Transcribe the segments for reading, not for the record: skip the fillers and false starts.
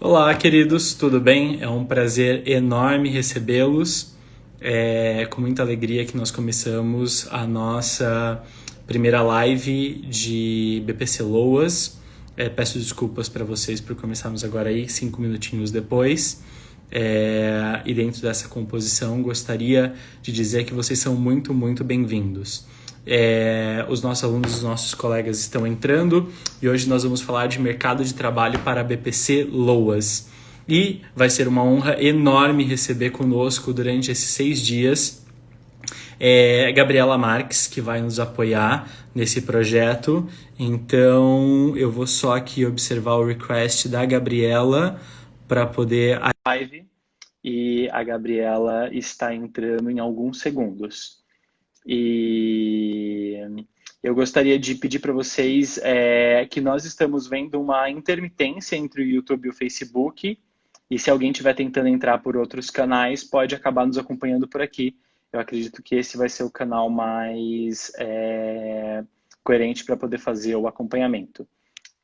Olá, queridos, tudo bem? É um prazer enorme recebê-los. É com muita alegria que nós começamos a nossa primeira live de BPC Loas. Peço desculpas para vocês por começarmos agora aí, 5 minutinhos depois. E dentro dessa composição, gostaria de dizer que vocês são muito, muito bem-vindos. Os nossos alunos, os nossos colegas estão entrando e hoje nós vamos falar de mercado de trabalho para a BPC Loas. E vai ser uma honra enorme receber conosco durante esses 6 dias Gabriela Marques, que vai nos apoiar nesse projeto. Então eu vou só aqui observar o request da Gabriela para poder a live, e a Gabriela está entrando em alguns segundos. E eu gostaria de pedir para vocês que nós estamos vendo uma intermitência entre o YouTube e o Facebook, e se alguém estiver tentando entrar por outros canais, pode acabar nos acompanhando por aqui. Eu acredito que esse vai ser o canal mais coerente para poder fazer o acompanhamento.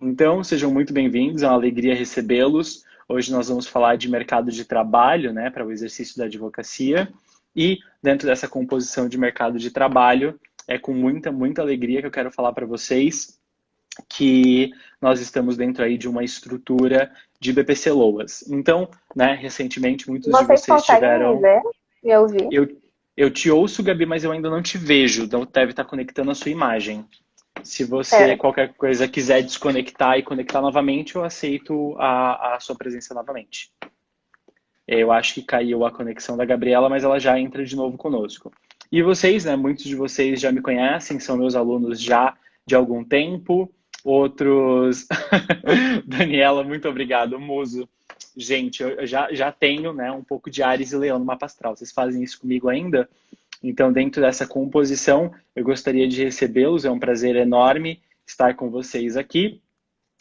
Então, sejam muito bem-vindos, é uma alegria recebê-los. Hoje nós vamos falar de mercado de trabalho, né, para o exercício da advocacia. E dentro dessa composição de mercado de trabalho, é com muita, muita alegria que eu quero falar para vocês que nós estamos dentro aí de uma estrutura de BPC Loas. Então, né, recentemente muitos de Vocês vocês conseguem me tiveram... ver, me ouvir? Eu te ouço, Gabi, mas eu ainda não te vejo, então deve estar conectando a sua imagem. Se você, Certo. qualquer coisa, quiser desconectar e conectar novamente, eu aceito a sua presença novamente. Eu acho que caiu a conexão da Gabriela, mas ela já entra de novo conosco. E vocês, né, muitos de vocês já me conhecem, são meus alunos já de algum tempo. Outros... Daniela, muito obrigado. Muso. Gente, eu já tenho, né, um pouco de Áries e Leão no mapa astral. Vocês fazem isso comigo ainda? Então, dentro dessa composição, eu gostaria de recebê-los. É um prazer enorme estar com vocês aqui.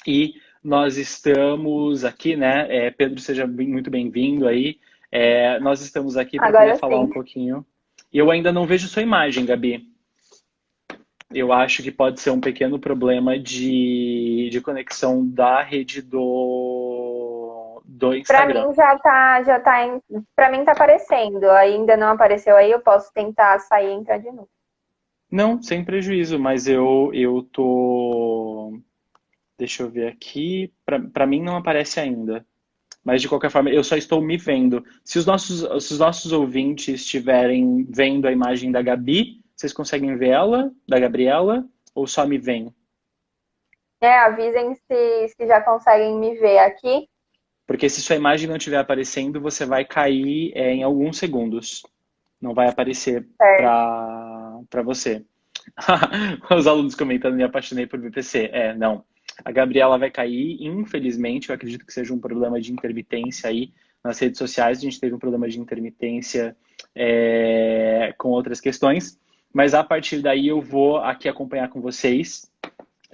E nós estamos aqui, né? Pedro, seja muito bem-vindo aí. Nós estamos aqui para poder Agora falar um sim. pouquinho. Eu ainda não vejo sua imagem, Gabi. Eu acho que pode ser um pequeno problema de conexão da rede do Para Instagram. mim para mim tá aparecendo. Ainda não apareceu aí, eu posso tentar sair e entrar de novo. Não, sem prejuízo, mas eu tô... Deixa eu ver aqui. Para mim não aparece ainda. Mas de qualquer forma, eu só estou me vendo. Se os nossos ouvintes estiverem vendo a imagem da Gabi, vocês conseguem ver ela, da Gabriela, ou só me veem? Avisem se já conseguem me ver aqui. Porque se sua imagem não estiver aparecendo, você vai cair em alguns segundos. Não vai aparecer Certo. para você. Os alunos comentando, me apaixonei por VPC. Não. A Gabriela vai cair, infelizmente. Eu acredito que seja um problema de intermitência aí nas redes sociais. A gente teve um problema de intermitência com outras questões. Mas a partir daí eu vou aqui acompanhar com vocês.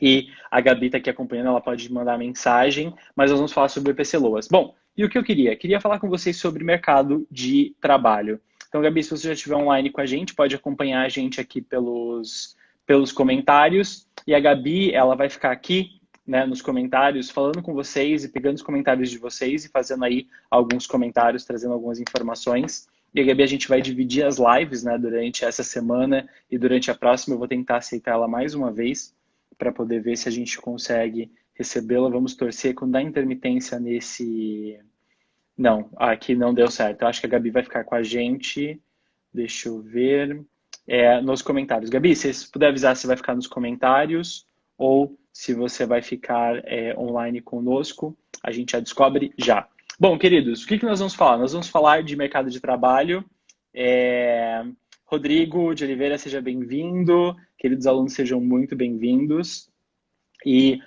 E a Gabi está aqui acompanhando, ela pode mandar mensagem. Mas nós vamos falar sobre o EPC Loas. Bom, e o que eu queria? Queria falar com vocês sobre mercado de trabalho. Então, Gabi, se você já estiver online com a gente, pode acompanhar a gente aqui pelos comentários. E a Gabi, ela vai ficar aqui, né, nos comentários, falando com vocês e pegando os comentários de vocês e fazendo aí alguns comentários, trazendo algumas informações. E a Gabi, a gente vai dividir as lives, né, durante essa semana e durante a próxima. Eu vou tentar aceitar ela mais uma vez para poder ver se a gente consegue recebê-la. Vamos torcer quando dá intermitência nesse... Não, aqui não deu certo. Eu acho que a Gabi vai ficar com a gente. Deixa eu ver. Nos comentários. Gabi, se você puder avisar se vai ficar nos comentários ou se você vai ficar online conosco, a gente já descobre já. Bom, queridos, o que nós vamos falar? Nós vamos falar de mercado de trabalho. Rodrigo de Oliveira, seja bem-vindo. Queridos alunos, sejam muito bem-vindos. E,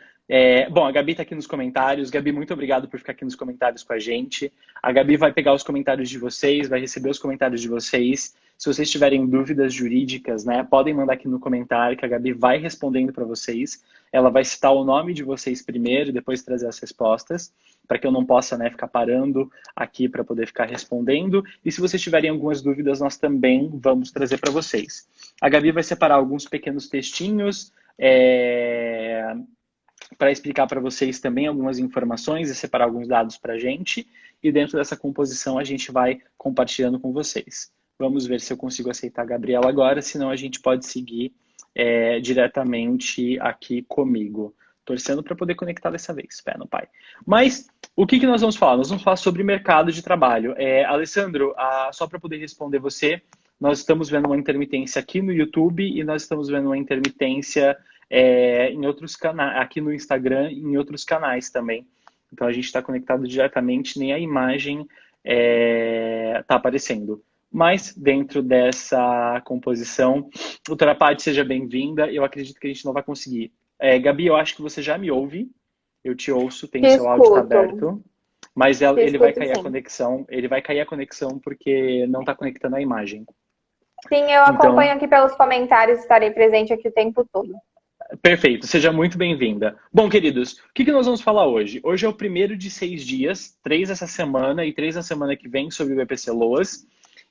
bom, a Gabi está aqui nos comentários. Gabi, muito obrigado por ficar aqui nos comentários com a gente. A Gabi vai pegar os comentários de vocês, vai receber os comentários de vocês. Se vocês tiverem dúvidas jurídicas, né, podem mandar aqui no comentário que a Gabi vai respondendo para vocês. Ela vai citar o nome de vocês primeiro e depois trazer as respostas, para que eu não possa, né, ficar parando aqui para poder ficar respondendo. E se vocês tiverem algumas dúvidas, nós também vamos trazer para vocês. A Gabi vai separar alguns pequenos textinhos, para explicar para vocês também algumas informações e separar alguns dados para a gente. E dentro dessa composição a gente vai compartilhando com vocês. Vamos ver se eu consigo aceitar a Gabriela agora, senão a gente pode seguir diretamente aqui comigo. Torcendo para poder conectar dessa vez, fé no pai. Mas o que nós vamos falar? Nós vamos falar sobre mercado de trabalho. Alessandro, só para poder responder você, nós estamos vendo uma intermitência aqui no YouTube e nós estamos vendo uma intermitência em outros canais, aqui no Instagram e em outros canais também. Então a gente está conectado diretamente, nem a imagem está aparecendo. Mas dentro dessa composição, doutora Paty, seja bem-vinda. Eu acredito que a gente não vai conseguir. Gabi, eu acho que você já me ouve. Eu te ouço, tem seu áudio tá aberto. Mas ele vai cair a conexão. Ele vai cair a conexão porque não está conectando a imagem. Sim, eu acompanho aqui pelos comentários, estarei presente aqui o tempo todo. Perfeito, seja muito bem-vinda. Bom, queridos, o que nós vamos falar hoje? Hoje é o primeiro de 6 dias, 3 essa semana e 3 na semana que vem sobre o BPC Loas.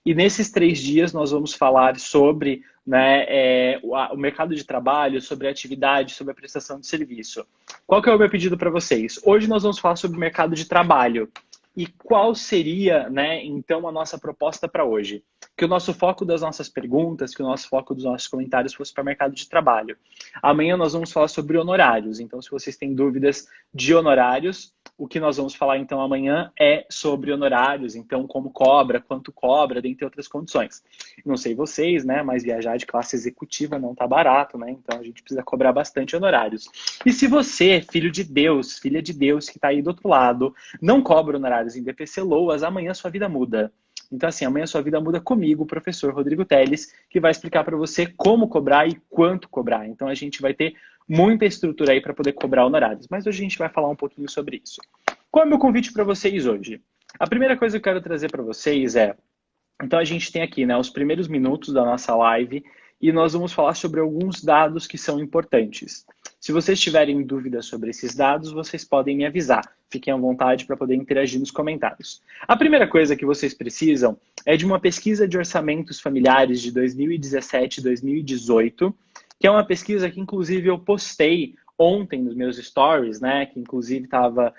E nesses 3 dias nós vamos falar sobre o mercado de trabalho, sobre a atividade, sobre a prestação de serviço. Qual que é o meu pedido para vocês? Hoje nós vamos falar sobre o mercado de trabalho. E qual seria, então, a nossa proposta para hoje? Que o nosso foco das nossas perguntas, que o nosso foco dos nossos comentários fosse para o mercado de trabalho. Amanhã nós vamos falar sobre honorários. Então, se vocês têm dúvidas de honorários, o que nós vamos falar, então, amanhã é sobre honorários. Então, como cobra, quanto cobra, dentre outras condições. Não sei vocês, mas viajar de classe executiva não tá barato, Então, a gente precisa cobrar bastante honorários. E se você, filho de Deus, filha de Deus, que está aí do outro lado, não cobra honorários em BPC Loas, amanhã sua vida muda. Então, assim, amanhã sua vida muda comigo, o professor Rodrigo Teles, que vai explicar para você como cobrar e quanto cobrar. Então, a gente vai ter muita estrutura aí para poder cobrar honorários. Mas hoje a gente vai falar um pouquinho sobre isso. Qual é o meu convite para vocês hoje? A primeira coisa que eu quero trazer para vocês então a gente tem aqui, os primeiros minutos da nossa live e nós vamos falar sobre alguns dados que são importantes. Se vocês tiverem dúvidas sobre esses dados, vocês podem me avisar. Fiquem à vontade para poder interagir nos comentários. A primeira coisa que vocês precisam é de uma pesquisa de orçamentos familiares de 2017 e 2018, que é uma pesquisa que, inclusive, eu postei ontem nos meus stories, que inclusive estava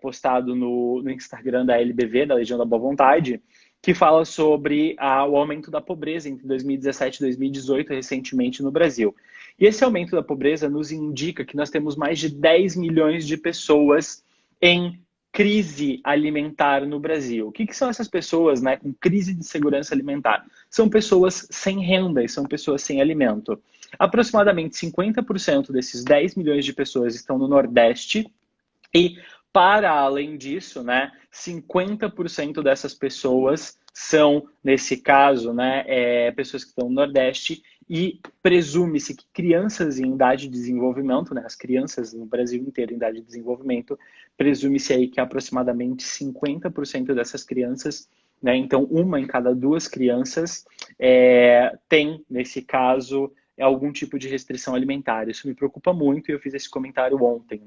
postado no Instagram da LBV, da Legião da Boa Vontade, que fala sobre o aumento da pobreza entre 2017 e 2018, recentemente no Brasil. E esse aumento da pobreza nos indica que nós temos mais de 10 milhões de pessoas em crise alimentar no Brasil. O que são essas pessoas com crise de segurança alimentar? São pessoas sem renda e são pessoas sem alimento. Aproximadamente 50% desses 10 milhões de pessoas estão no Nordeste e, para além disso, 50% dessas pessoas são, nesse caso, pessoas que estão no Nordeste e presume-se que crianças em idade de desenvolvimento, as crianças no Brasil inteiro em idade de desenvolvimento, presume-se aí que aproximadamente 50% dessas crianças, então uma em cada 2 crianças tem, nesse caso, algum tipo de restrição alimentar. Isso me preocupa muito e eu fiz esse comentário ontem,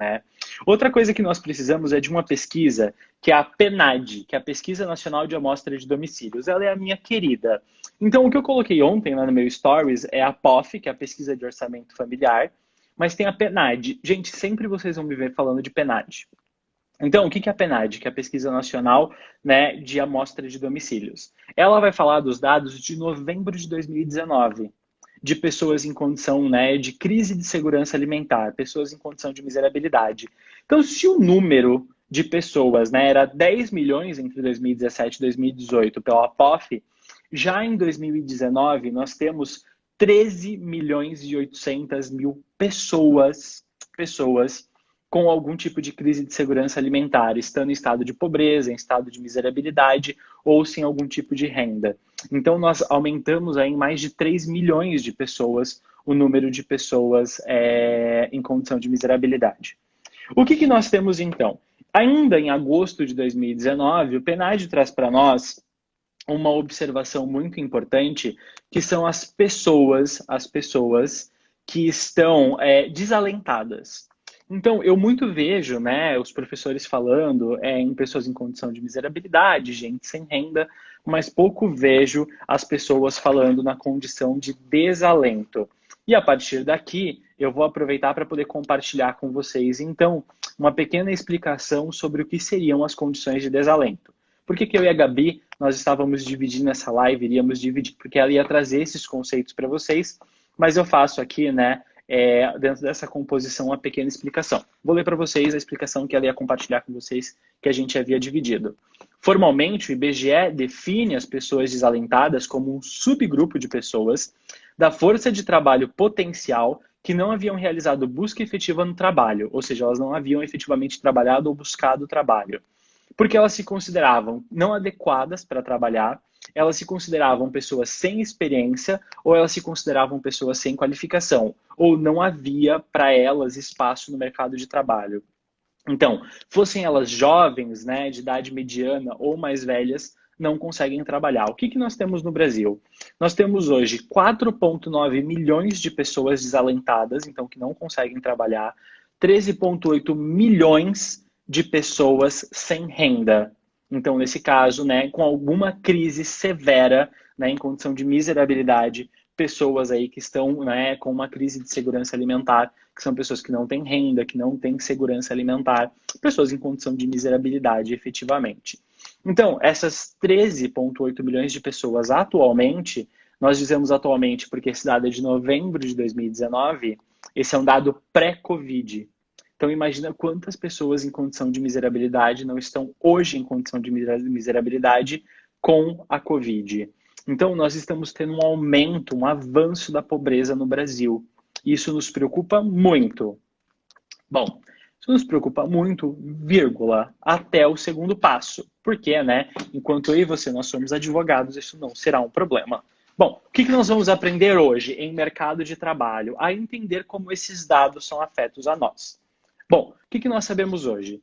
Outra coisa que nós precisamos é de uma pesquisa, que é a PNAD, que é a Pesquisa Nacional de Amostra de Domicílios. Ela é a minha querida. Então, o que eu coloquei ontem lá no meu Stories é a POF, que é a Pesquisa de Orçamento Familiar, mas tem a PNAD. Gente, sempre vocês vão me ver falando de PNAD. Então, o que é a PNAD? Que é a Pesquisa Nacional de Amostra de Domicílios. Ela vai falar dos dados de novembro de 2019. De pessoas em condição de crise de segurança alimentar, pessoas em condição de miserabilidade. Então, se o número de pessoas era 10 milhões entre 2017 e 2018 pela POF, já em 2019 nós temos 13 milhões e 800 mil pessoas com algum tipo de crise de segurança alimentar, estando em estado de pobreza, em estado de miserabilidade ou sem algum tipo de renda. Então, nós aumentamos em mais de 3 milhões de pessoas o número de pessoas em condição de miserabilidade. O que nós temos, então? Ainda em agosto de 2019, o PNAD traz para nós uma observação muito importante, que são as pessoas que estão desalentadas. Então, eu muito vejo os professores falando em pessoas em condição de miserabilidade, gente sem renda, mas pouco vejo as pessoas falando na condição de desalento. E a partir daqui, eu vou aproveitar para poder compartilhar com vocês, então, uma pequena explicação sobre o que seriam as condições de desalento. Por que eu e a Gabi, nós estávamos dividindo essa live, iríamos dividir, porque ela ia trazer esses conceitos para vocês, mas eu faço aqui, né, dentro dessa composição, uma pequena explicação. Vou ler para vocês a explicação que ela ia compartilhar com vocês, que a gente havia dividido. Formalmente, o IBGE define as pessoas desalentadas como um subgrupo de pessoas da força de trabalho potencial que não haviam realizado busca efetiva no trabalho, ou seja, elas não haviam efetivamente trabalhado ou buscado o trabalho, porque elas se consideravam não adequadas para trabalhar, elas se consideravam pessoas sem experiência ou elas se consideravam pessoas sem qualificação, ou não havia para elas espaço no mercado de trabalho. Então, fossem elas jovens, né, de idade mediana ou mais velhas, não conseguem trabalhar. O que nós temos no Brasil? Nós temos hoje 4,9 milhões de pessoas desalentadas, então que não conseguem trabalhar, 13,8 milhões de pessoas sem renda. Então, nesse caso, né, com alguma crise severa, né, em condição de miserabilidade, pessoas aí que estão, né, com uma crise de segurança alimentar, que são pessoas que não têm renda, que não têm segurança alimentar, pessoas em condição de miserabilidade efetivamente. Então, essas 13,8 milhões de pessoas atualmente, nós dizemos atualmente porque esse dado é de novembro de 2019, esse é um dado pré-Covid. Então, imagina quantas pessoas em condição de miserabilidade não estão hoje em condição de miserabilidade com a Covid. Então, nós estamos tendo um aumento, um avanço da pobreza no Brasil. Isso nos preocupa muito. Bom, isso nos preocupa muito, vírgula, até o segundo passo. Porque, né, enquanto eu e você nós somos advogados, isso não será um problema. Bom, o que nós vamos aprender hoje em mercado de trabalho? A entender como esses dados são afetos a nós. Bom, o que nós sabemos hoje?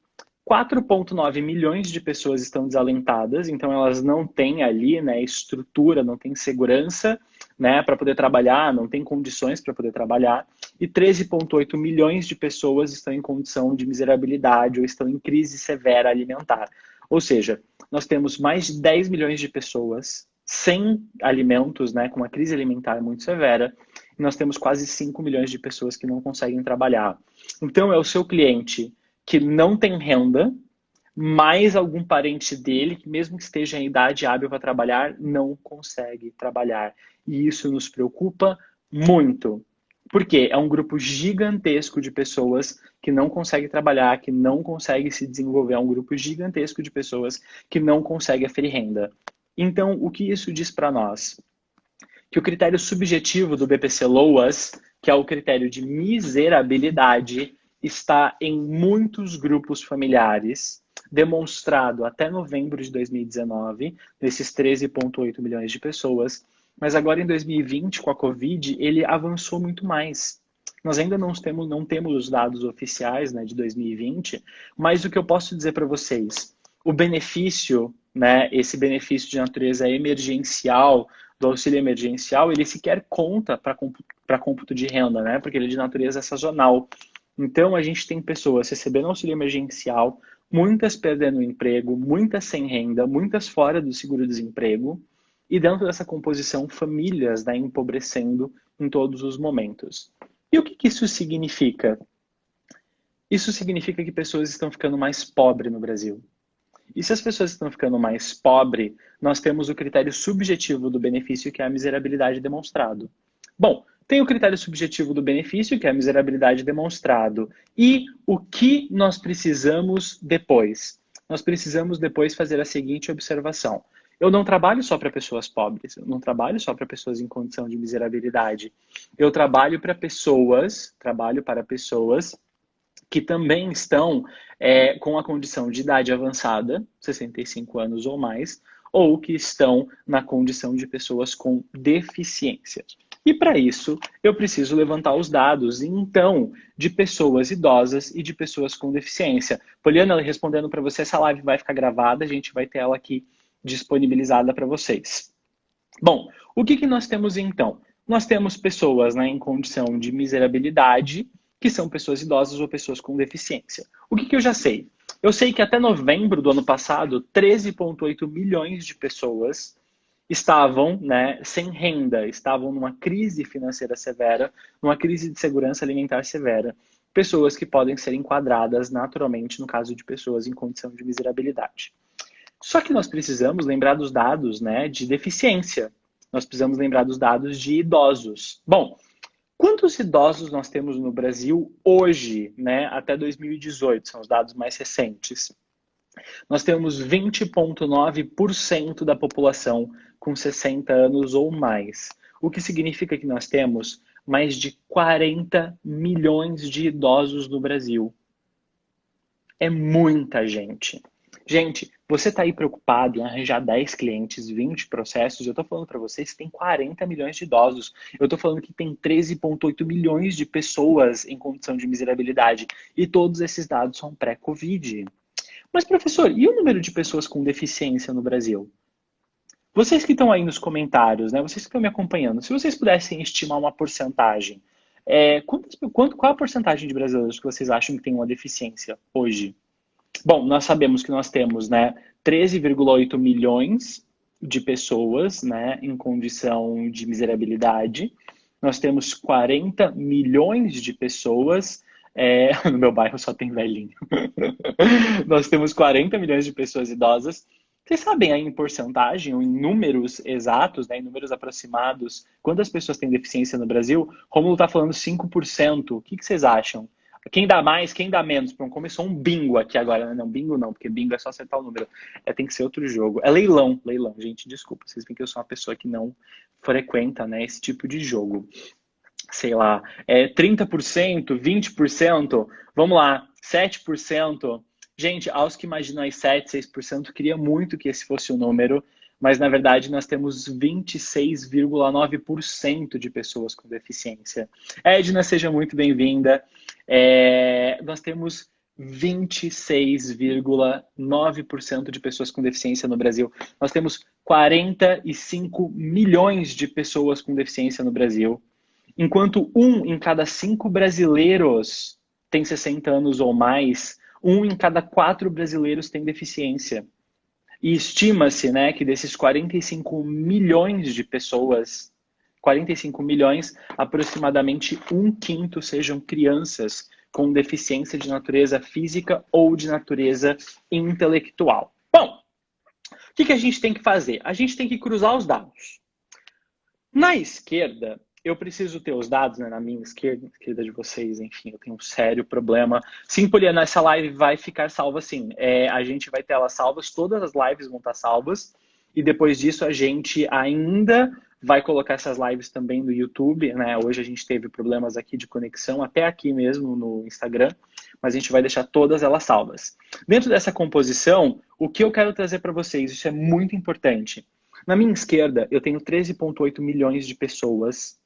4,9 milhões de pessoas estão desalentadas, então elas não têm ali, né, estrutura, não têm segurança, né, para poder trabalhar, não têm condições para poder trabalhar, e 13,8 milhões de pessoas estão em condição de miserabilidade ou estão em crise severa alimentar. Ou seja, nós temos mais de 10 milhões de pessoas sem alimentos, né, com uma crise alimentar muito severa, e nós temos quase 5 milhões de pessoas que não conseguem trabalhar. Então, é o seu cliente que não tem renda, mais algum parente dele, que mesmo que esteja em idade hábil para trabalhar, não consegue trabalhar. E isso nos preocupa muito. Porque é um grupo gigantesco de pessoas que não consegue trabalhar, que não consegue se desenvolver. É um grupo gigantesco de pessoas que não consegue aferir renda. Então, o que isso diz para nós? Que o critério subjetivo do BPC-LOAS, que é o critério de miserabilidade, está em muitos grupos familiares, demonstrado até novembro de 2019, desses 13,8 milhões de pessoas, mas agora em 2020, com a Covid, ele avançou muito mais. Nós ainda não temos os dados oficiais, né, de 2020, mas o que eu posso dizer para vocês, o benefício, né, esse benefício de natureza emergencial, do auxílio emergencial, ele sequer conta para cômputo de renda, né, porque ele é de natureza sazonal. Então, a gente tem pessoas recebendo auxílio emergencial, muitas perdendo o emprego, muitas sem renda, muitas fora do seguro-desemprego, e dentro dessa composição, famílias, né, empobrecendo em todos os momentos. E o que isso significa? Isso significa que pessoas estão ficando mais pobres no Brasil. E se as pessoas estão ficando mais pobres, nós temos o critério subjetivo do benefício, que é a miserabilidade demonstrado. Bom, tem o critério subjetivo do benefício, que é a miserabilidade demonstrado. E o que nós precisamos depois? Nós precisamos depois fazer a seguinte observação. Eu não trabalho só para pessoas pobres, eu não trabalho só para pessoas em condição de miserabilidade. Eu trabalho para pessoas que também estão com a condição de idade avançada, 65 anos ou mais, ou que estão na condição de pessoas com deficiência. E para isso, eu preciso levantar os dados, então, de pessoas idosas e de pessoas com deficiência. Poliana, respondendo para você, essa live vai ficar gravada, a gente vai ter ela aqui disponibilizada para vocês. Bom, o que nós temos então? Nós temos pessoas, né, em condição de miserabilidade, que são pessoas idosas ou pessoas com deficiência. O que eu já sei? Eu sei que até novembro do ano passado, 13,8 milhões de pessoas estavam, né, sem renda, estavam numa crise financeira severa, numa crise de segurança alimentar severa. Pessoas que podem ser enquadradas naturalmente no caso de pessoas em condição de miserabilidade. Só que nós precisamos lembrar dos dados, né, de deficiência. Nós precisamos lembrar dos dados de idosos. Bom, quantos idosos nós temos no Brasil hoje, né, até 2018, são os dados mais recentes? Nós temos 20,9% da população com 60 anos ou mais, o que significa que nós temos mais de 40 milhões de idosos no Brasil. É muita gente. Gente, você está aí preocupado em arranjar 10 clientes, 20 processos, eu estou falando para vocês que tem 40 milhões de idosos. Eu estou falando que tem 13,8 milhões de pessoas em condição de miserabilidade. E todos esses dados são pré-Covid. Mas, professor, e o número de pessoas com deficiência no Brasil? Vocês que estão aí nos comentários, né? Vocês que estão me acompanhando, se vocês pudessem estimar uma porcentagem, qual a porcentagem de brasileiros que vocês acham que tem uma deficiência hoje? Bom, nós sabemos que nós temos, né, 13,8 milhões de pessoas, né, em condição de miserabilidade. Nós temos 40 milhões de pessoas. No meu bairro só tem velhinho. Nós temos 40 milhões de pessoas idosas. Vocês sabem aí em porcentagem, ou em números exatos, né, em números aproximados, quantas pessoas têm deficiência no Brasil? Rômulo está falando 5%. O que vocês acham? Quem dá mais, quem dá menos? Pronto, começou um bingo aqui agora. Não, bingo não, porque bingo é só acertar o número. Tem que ser outro jogo. É leilão, leilão. Gente, desculpa. Vocês veem que eu sou uma pessoa que não frequenta, né, esse tipo de jogo. Sei lá, 30%, 20%, vamos lá, 7%. Gente, aos que imaginam aí 7, 6%, queria muito que esse fosse o número, mas na verdade nós temos 26,9% de pessoas com deficiência. Edna, seja muito bem-vinda. Nós temos 26,9% de pessoas com deficiência no Brasil. Nós temos 45 milhões de pessoas com deficiência no Brasil. Enquanto 1 em cada 5 brasileiros tem 60 anos ou mais, 1 em cada 4 brasileiros tem deficiência. E estima-se, né, que desses 45 milhões de pessoas, 45 milhões, aproximadamente 1/5 sejam crianças com deficiência de natureza física ou de natureza intelectual. Bom, o que a gente tem que fazer? A gente tem que cruzar os dados. Na esquerda, eu preciso ter os dados, né, na minha esquerda de vocês, enfim, eu tenho um sério problema. Sim, Poliana, essa live vai ficar salva sim. A gente vai ter elas salvas, todas as lives vão estar salvas. E depois disso a gente ainda vai colocar essas lives também no YouTube, né? Hoje a gente teve problemas aqui de conexão, até aqui mesmo no Instagram, mas a gente vai deixar todas elas salvas. Dentro dessa composição, o que eu quero trazer para vocês, isso é muito importante. Na minha esquerda, eu tenho 13,8 milhões de pessoas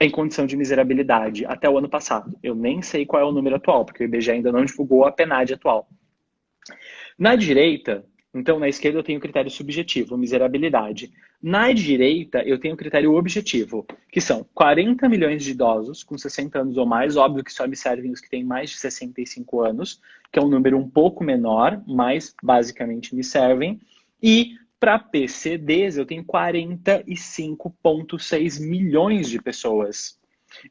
em condição de miserabilidade até o ano passado. Eu nem sei qual é o número atual, porque o IBGE ainda não divulgou a PNAD atual. Na direita, então na esquerda eu tenho o critério subjetivo, miserabilidade. Na direita eu tenho o critério objetivo, que são 40 milhões de idosos com 60 anos ou mais, óbvio que só me servem os que têm mais de 65 anos, que é um número um pouco menor, mas basicamente me servem. E para PCDs, eu tenho 45,6 milhões de pessoas.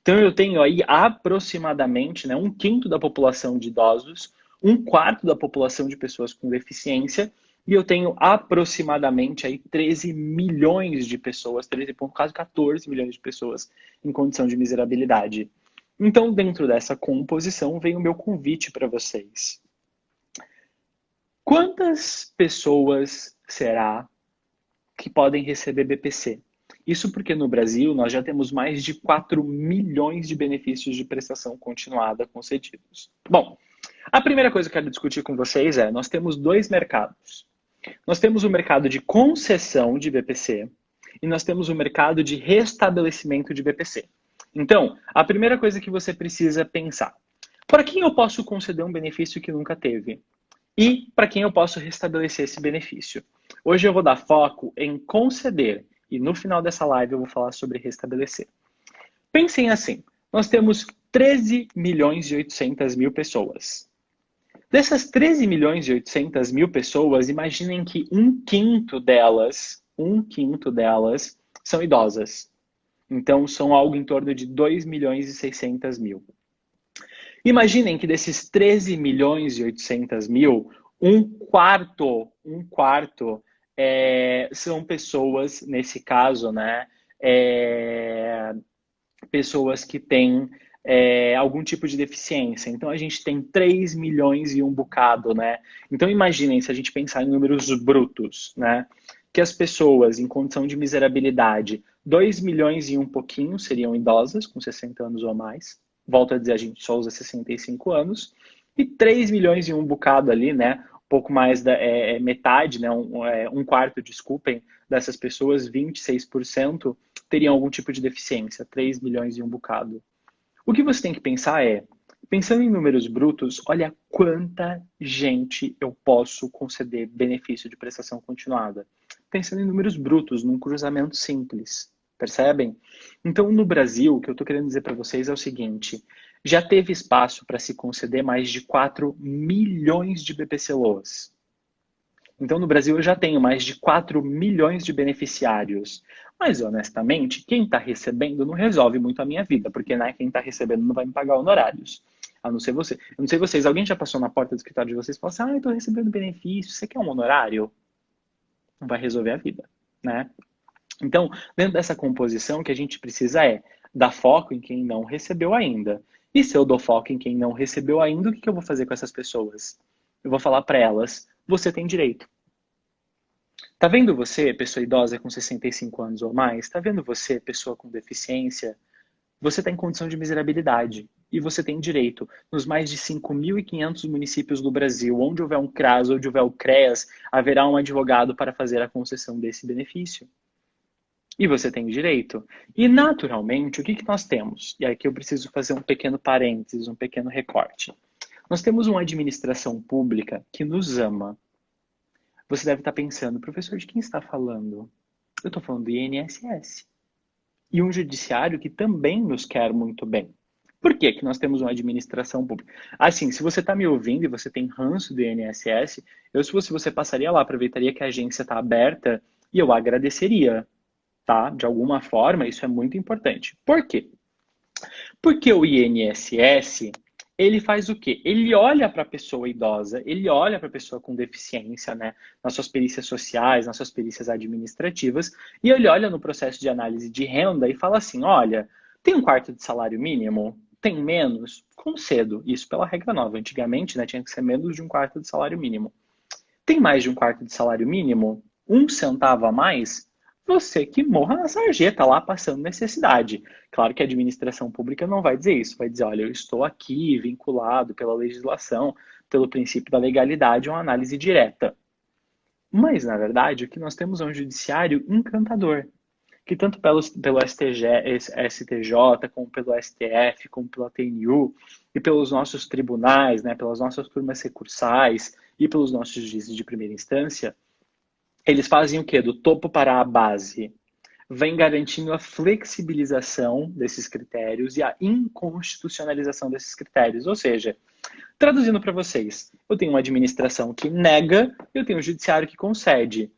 Então, eu tenho aí aproximadamente, né, 1/5 da população de idosos, 1/4 da população de pessoas com deficiência, e eu tenho aproximadamente aí 13 milhões de pessoas, quase 14 milhões de pessoas em condição de miserabilidade. Então, dentro dessa composição, vem o meu convite para vocês. Quantas pessoas será que podem receber BPC? Isso porque no Brasil nós já temos mais de 4 milhões de benefícios de prestação continuada concedidos. Bom, a primeira coisa que eu quero discutir com vocês é, nós temos 2 mercados. Nós temos o mercado de concessão de BPC e nós temos o mercado de restabelecimento de BPC. Então, a primeira coisa que você precisa pensar, para quem eu posso conceder um benefício que nunca teve? E para quem eu posso restabelecer esse benefício? Hoje eu vou dar foco em conceder e no final dessa live eu vou falar sobre restabelecer. Pensem assim, nós temos 13 milhões e 800 mil pessoas. Dessas 13 milhões e 800 mil pessoas, imaginem que 1/5 delas, um quinto delas são idosas. Então, são algo em torno de 2 milhões e 600 mil. Imaginem que desses 13 milhões e 800 mil, um quarto são pessoas, nesse caso, né, pessoas que têm algum tipo de deficiência. Então, a gente tem 3 milhões e um bocado, né? Então, imaginem se a gente pensar em números brutos, né? Que as pessoas em condição de miserabilidade, 2 milhões e um pouquinho seriam idosas, com 60 anos ou mais. Volto a dizer, a gente só usa 65 anos. E 3 milhões e um bocado ali, né? Um pouco mais da metade, né? Um quarto, desculpem, dessas pessoas, 26%, teriam algum tipo de deficiência. 3 milhões e um bocado. O que você tem que pensar pensando em números brutos, olha quanta gente eu posso conceder benefício de prestação continuada. Pensando em números brutos, num cruzamento simples, percebem? Então, no Brasil, o que eu estou querendo dizer para vocês é o seguinte, já teve espaço para se conceder mais de 4 milhões de BPC-LOAs. Então, no Brasil, eu já tenho mais de 4 milhões de beneficiários. Mas, honestamente, quem está recebendo não resolve muito a minha vida, porque né, quem está recebendo não vai me pagar honorários. A não ser você. Eu não sei vocês, alguém já passou na porta do escritório de vocês e falou assim, eu estou recebendo benefício, você quer um honorário? Não vai resolver a vida, né? Então, dentro dessa composição, o que a gente precisa dar foco em quem não recebeu ainda. E se eu dou foco em quem não recebeu ainda, o que eu vou fazer com essas pessoas? Eu vou falar para elas, você tem direito. Tá vendo você, pessoa idosa com 65 anos ou mais? Tá vendo você, pessoa com deficiência? Você está em condição de miserabilidade. E você tem direito. Nos mais de 5.500 municípios do Brasil, onde houver um CRAS, onde houver o CREAS, haverá um advogado para fazer a concessão desse benefício. E você tem direito. E, naturalmente, o que nós temos? E aqui eu preciso fazer um pequeno parênteses, um pequeno recorte. Nós temos uma administração pública que nos ama. Você deve estar pensando, professor, de quem está falando? Eu estou falando do INSS. E um judiciário que também nos quer muito bem. Por que que nós temos uma administração pública? Assim, se você está me ouvindo e você tem ranço do INSS, se fosse você passaria lá, aproveitaria que a agência está aberta e eu agradeceria, tá? De alguma forma, isso é muito importante. Por quê? Porque o INSS, ele faz o quê? Ele olha para a pessoa idosa, ele olha para a pessoa com deficiência, né? Nas suas perícias sociais, nas suas perícias administrativas, e ele olha no processo de análise de renda e fala assim, olha, tem um quarto de salário mínimo? Tem menos? Concedo. Isso pela regra nova. Antigamente, né, tinha que ser menos de um quarto de salário mínimo. Tem mais de um quarto de salário mínimo? Um centavo a mais? Você que morra na sarjeta lá passando necessidade. Claro que a administração pública não vai dizer isso, vai dizer, olha, eu estou aqui vinculado pela legislação, pelo princípio da legalidade, uma análise direta. Mas, na verdade, o que nós temos é um judiciário encantador, que tanto pelo STJ, como pelo STF, como pela TNU, e pelos nossos tribunais, né, pelas nossas turmas recursais e pelos nossos juízes de primeira instância, eles fazem o quê? Do topo para a base. Vem garantindo a flexibilização desses critérios e a inconstitucionalização desses critérios. Ou seja, traduzindo para vocês, eu tenho uma administração que nega, eu tenho um judiciário que concede.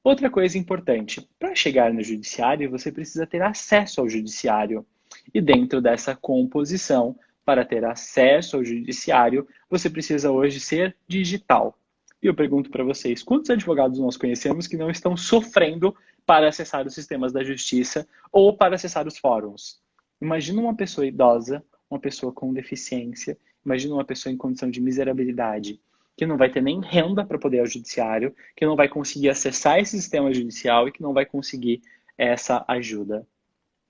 Outra coisa importante, para chegar no judiciário, você precisa ter acesso ao judiciário. E dentro dessa composição, para ter acesso ao judiciário, você precisa hoje ser digital. E eu pergunto para vocês, quantos advogados nós conhecemos que não estão sofrendo para acessar os sistemas da justiça ou para acessar os fóruns? Imagina uma pessoa idosa, uma pessoa com deficiência, imagina uma pessoa em condição de miserabilidade, que não vai ter nem renda para poder ir ao judiciário, que não vai conseguir acessar esse sistema judicial e que não vai conseguir essa ajuda.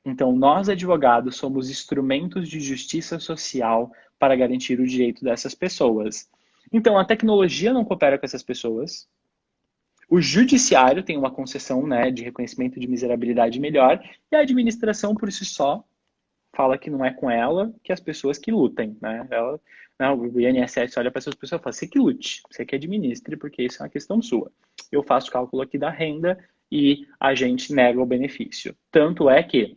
Então, nós, advogados, somos instrumentos de justiça social para garantir o direito dessas pessoas. Então, a tecnologia não coopera com essas pessoas. O judiciário tem uma concessão, né, de reconhecimento de miserabilidade melhor e a administração, por si só, fala que não é com ela que as pessoas que lutem, né? O INSS olha para essas pessoas e fala, você que lute, você que administre, porque isso é uma questão sua. Eu faço o cálculo aqui da renda e a gente nega o benefício. Tanto é que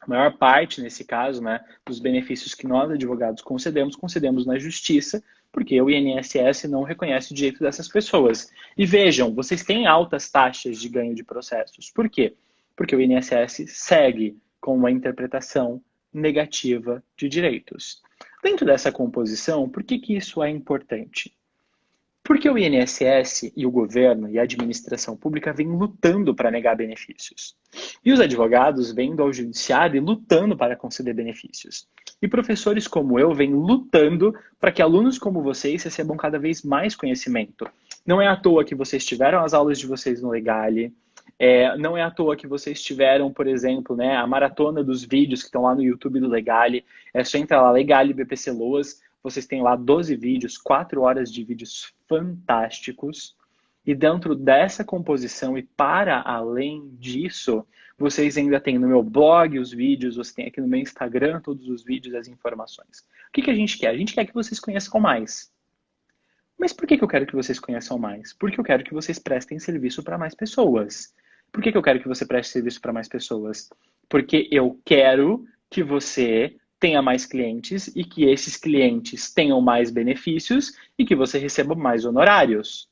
A maior parte, nesse caso, né, dos benefícios que nós, advogados, concedemos na justiça, porque o INSS não reconhece o direito dessas pessoas. E vejam, vocês têm altas taxas de ganho de processos. Por quê? Porque o INSS segue com uma interpretação negativa de direitos. Dentro dessa composição, por que isso é importante? Porque o INSS e o governo e a administração pública vêm lutando para negar benefícios. E os advogados vêm ao judiciário lutando para conceder benefícios. E professores como eu vêm lutando para que alunos como vocês recebam cada vez mais conhecimento. Não é à toa que vocês tiveram as aulas de vocês no Legale. Não é à toa que vocês tiveram, por exemplo, né, a maratona dos vídeos que estão lá no YouTube do Legale. É só entrar lá, Legale BPC Loas. Vocês têm lá 12 vídeos, 4 horas de vídeos fantásticos. E dentro dessa composição e para além disso, vocês ainda têm no meu blog os vídeos, você tem aqui no meu Instagram todos os vídeos, as informações. O que a gente quer? A gente quer que vocês conheçam mais. Mas por que eu quero que vocês conheçam mais? Porque eu quero que vocês prestem serviço para mais pessoas. Por que eu quero que você preste serviço para mais pessoas? Porque eu quero que você tenha mais clientes e que esses clientes tenham mais benefícios e que você receba mais honorários.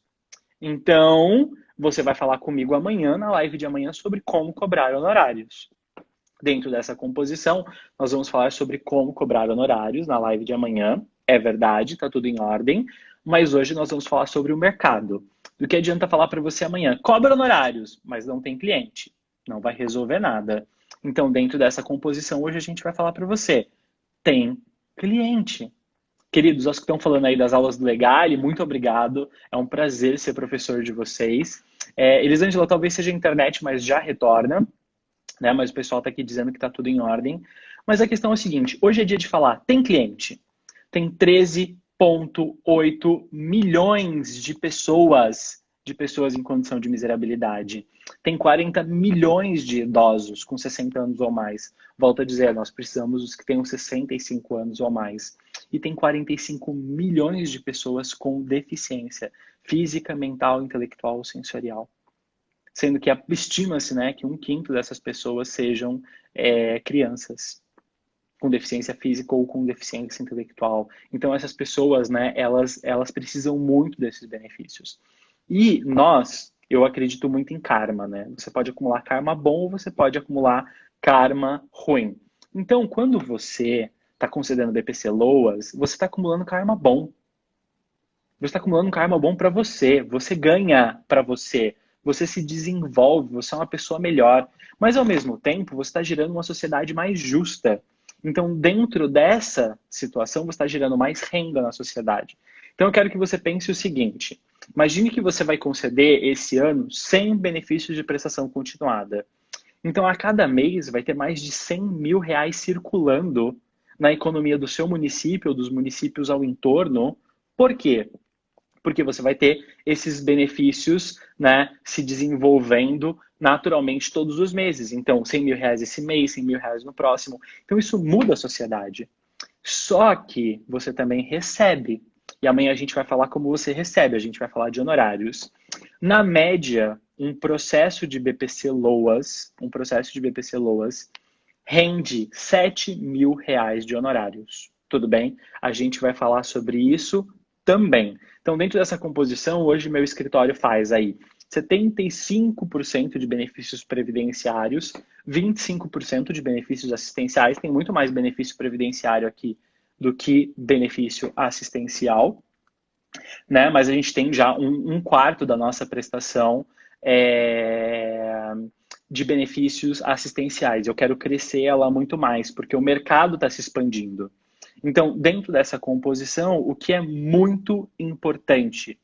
Então, você vai falar comigo amanhã, na live de amanhã, sobre como cobrar honorários. Dentro dessa composição, nós vamos falar sobre como cobrar honorários na live de amanhã. É verdade, está tudo em ordem. Mas hoje nós vamos falar sobre o mercado. Do que adianta falar para você amanhã? Cobra honorários, mas não tem cliente. Não vai resolver nada. Então, dentro dessa composição, hoje a gente vai falar para você. Tem cliente. Queridos, os que estão falando aí das aulas do Legale, muito obrigado. É um prazer ser professor de vocês. Elisângela, talvez seja a internet, mas já retorna. Né? Mas o pessoal está aqui dizendo que está tudo em ordem. Mas a questão é a seguinte, hoje é dia de falar, tem cliente? Tem 13,8 milhões de pessoas em condição de miserabilidade. Tem 40 milhões de idosos com 60 anos ou mais. Volto a dizer, nós precisamos dos que tenham 65 anos ou mais. E tem 45 milhões de pessoas com deficiência física, mental, intelectual ou sensorial. Sendo que estima-se, né, que 1/5 dessas pessoas sejam crianças com deficiência física ou com deficiência intelectual. Então, essas pessoas, né, elas precisam muito desses benefícios. E eu acredito muito em karma, né? Você pode acumular karma bom ou você pode acumular karma ruim. Então, quando você está concedendo BPC Loas, você está acumulando karma bom. Você está acumulando karma bom para você. Você ganha para você. Você se desenvolve, você é uma pessoa melhor. Mas, ao mesmo tempo, você está gerando uma sociedade mais justa. Então, dentro dessa situação, você está gerando mais renda na sociedade. Então, eu quero que você pense o seguinte. Imagine que você vai conceder esse ano 100 benefícios de prestação continuada. Então, a cada mês vai ter mais de 100 mil reais circulando na economia do seu município ou dos municípios ao entorno. Por quê? Porque você vai ter esses benefícios, né, se desenvolvendo naturalmente todos os meses. Então, 100 mil reais esse mês, 100 mil reais no próximo. Então, isso muda a sociedade. Só que você também recebe. E amanhã a gente vai falar como você recebe. A gente vai falar de honorários. Na média, um processo de BPC Loas rende 7 mil reais de honorários. Tudo bem? A gente vai falar sobre isso também. Então, dentro dessa composição, hoje meu escritório faz aí 75% de benefícios previdenciários, 25% de benefícios assistenciais. Tem muito mais benefício previdenciário aqui do que benefício assistencial, né? Mas a gente tem já um quarto da nossa prestação de benefícios assistenciais. Eu quero crescer ela muito mais, porque o mercado está se expandindo. Então, dentro dessa composição, o que é muito importante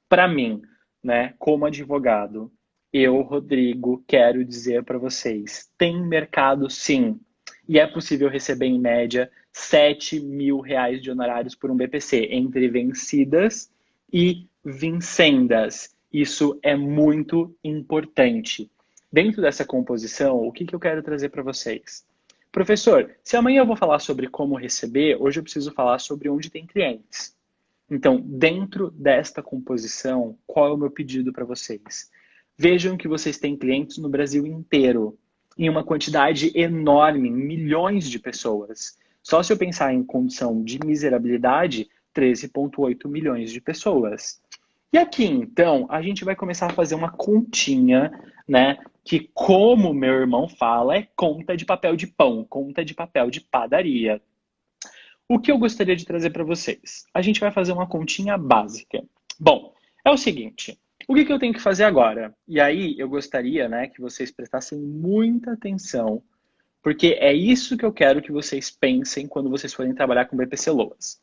para mim, né, como advogado, eu, Rodrigo, quero dizer para vocês, tem mercado sim, e é possível receber em média 7 mil reais de honorários por um BPC, entre vencidas e vincendas. Isso é muito importante. Dentro dessa composição, o que eu quero trazer para vocês? Professor, se amanhã eu vou falar sobre como receber, hoje eu preciso falar sobre onde tem clientes. Então, dentro desta composição, qual é o meu pedido para vocês? Vejam que vocês têm clientes no Brasil inteiro. em uma quantidade enorme, milhões de pessoas. Só se eu pensar em condição de miserabilidade, 13,8 milhões de pessoas. E aqui, então, a gente vai começar a fazer uma continha, né? Que, como meu irmão fala, é conta de papel de pão, conta de papel de padaria. O que eu gostaria de trazer para vocês? A gente vai fazer uma continha básica. Bom, é o seguinte, o que eu tenho que fazer agora? E aí eu gostaria, né, que vocês prestassem muita atenção, porque é isso que eu quero que vocês pensem quando vocês forem trabalhar com BPC Loas.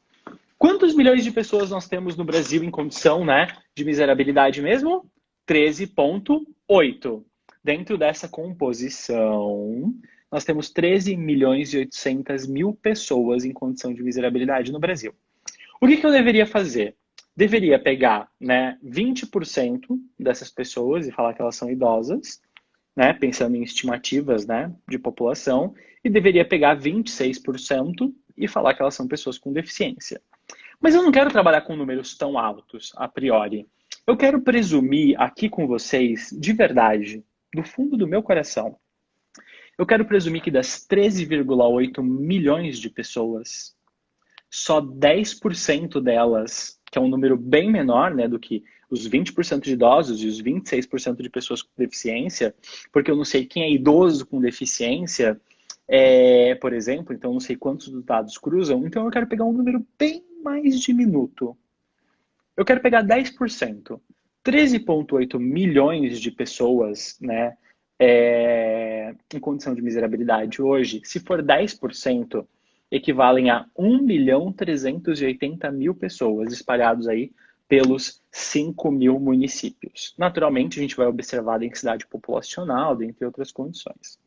Quantos milhões de pessoas nós temos no Brasil em condição, né, de miserabilidade mesmo? 13,8. Dentro dessa composição, nós temos 13 milhões e 800 mil pessoas em condição de miserabilidade no Brasil. O que eu deveria fazer? Deveria pegar, né, 20% dessas pessoas e falar que elas são idosas, né, pensando em estimativas, né, de população, e deveria pegar 26% e falar que elas são pessoas com deficiência. Mas eu não quero trabalhar com números tão altos, a priori. Eu quero presumir aqui com vocês, de verdade, do fundo do meu coração, eu quero presumir que das 13,8 milhões de pessoas, só 10% delas, que é um número bem menor, né, do que os 20% de idosos e os 26% de pessoas com deficiência, porque eu não sei quem é idoso com deficiência, por exemplo, então eu não sei quantos dados cruzam, então eu quero pegar um número bem mais diminuto. Eu quero pegar 10%. 13,8 milhões de pessoas, né, em condição de miserabilidade hoje, se for 10%, equivalem a 1.380.000 pessoas espalhados aí pelos 5 mil municípios. Naturalmente, a gente vai observar a densidade populacional, dentre outras condições.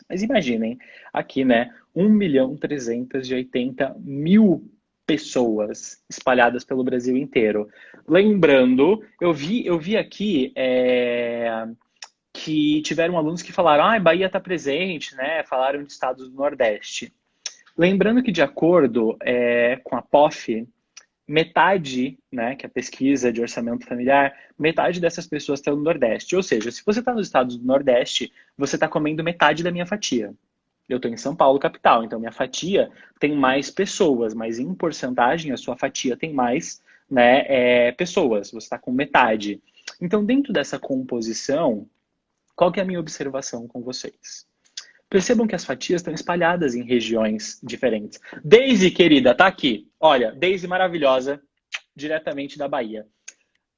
Mas imaginem, aqui, né, 1.380.000 pessoas espalhadas pelo Brasil inteiro. Lembrando, eu vi aqui que tiveram alunos que falaram, Bahia está presente, né? Falaram de estados do Nordeste. Lembrando que, de acordo com a POF, metade, né, que é a pesquisa de orçamento familiar, metade dessas pessoas estão no Nordeste. Ou seja, se você está nos estados do Nordeste, você está comendo metade da minha fatia. Eu estou em São Paulo, capital, então minha fatia tem mais pessoas, mas em porcentagem a sua fatia tem mais, né, pessoas. Você está com metade. Então, dentro dessa composição, qual que é a minha observação com vocês? Percebam que as fatias estão espalhadas em regiões diferentes. Daisy, querida, tá aqui. Olha, Daisy maravilhosa, diretamente da Bahia.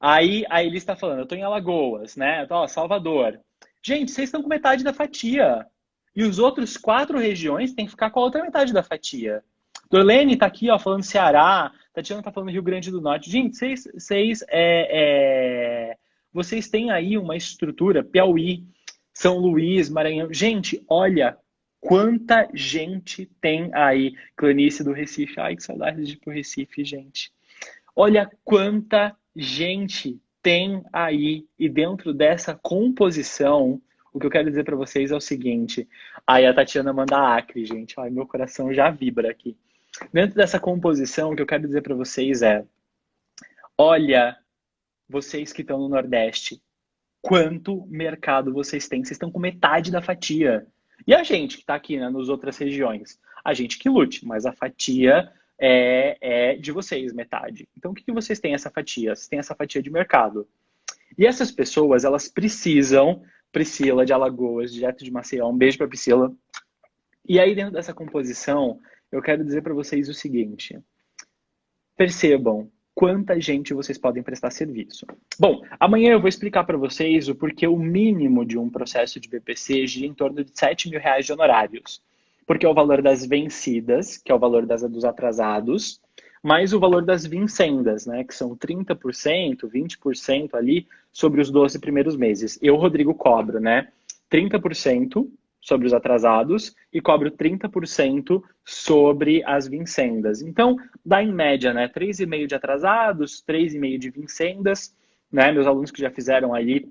Aí a Elis está falando, eu tô em Alagoas, né? Ó, Salvador. Gente, vocês estão com metade da fatia. E os outros 4 regiões têm que ficar com a outra metade da fatia. Dorlene tá aqui, ó, falando Ceará. Tatiana tá falando Rio Grande do Norte. Gente, vocês têm aí uma estrutura, Piauí, São Luís, Maranhão. Gente, olha quanta gente tem aí. Clanice do Recife. Ai, que saudade de ir pro Recife, gente. Olha quanta gente tem aí. E dentro dessa composição, o que eu quero dizer para vocês é o seguinte. Aí a Tatiana manda Acre, gente. Ai, meu coração já vibra aqui. Dentro dessa composição, o que eu quero dizer para vocês é: olha, vocês que estão no Nordeste, quanto mercado vocês têm. Vocês estão com metade da fatia. E a gente que está aqui, né, nas outras regiões? A gente que lute, mas a fatia é de vocês, metade. Então, o que vocês têm essa fatia? Vocês têm essa fatia de mercado. E essas pessoas, elas precisam... Priscila, de Alagoas, direto de Maceió. Um beijo para Priscila. E aí, dentro dessa composição, eu quero dizer para vocês o seguinte. Percebam quanta gente vocês podem prestar serviço. Bom, amanhã eu vou explicar para vocês o porquê o mínimo de um processo de BPC gira em torno de R$7 mil de honorários. Porque é o valor das vencidas, que é o valor dos atrasados, mais o valor das vincendas, né, que são 30%, 20% ali sobre os 12 primeiros meses. Eu, Rodrigo, cobro, né, 30% sobre os atrasados e cobro 30% sobre as vincendas. Então, dá em média, né, 3,5 de atrasados, 3,5 de vincendas, né, meus alunos que já fizeram aí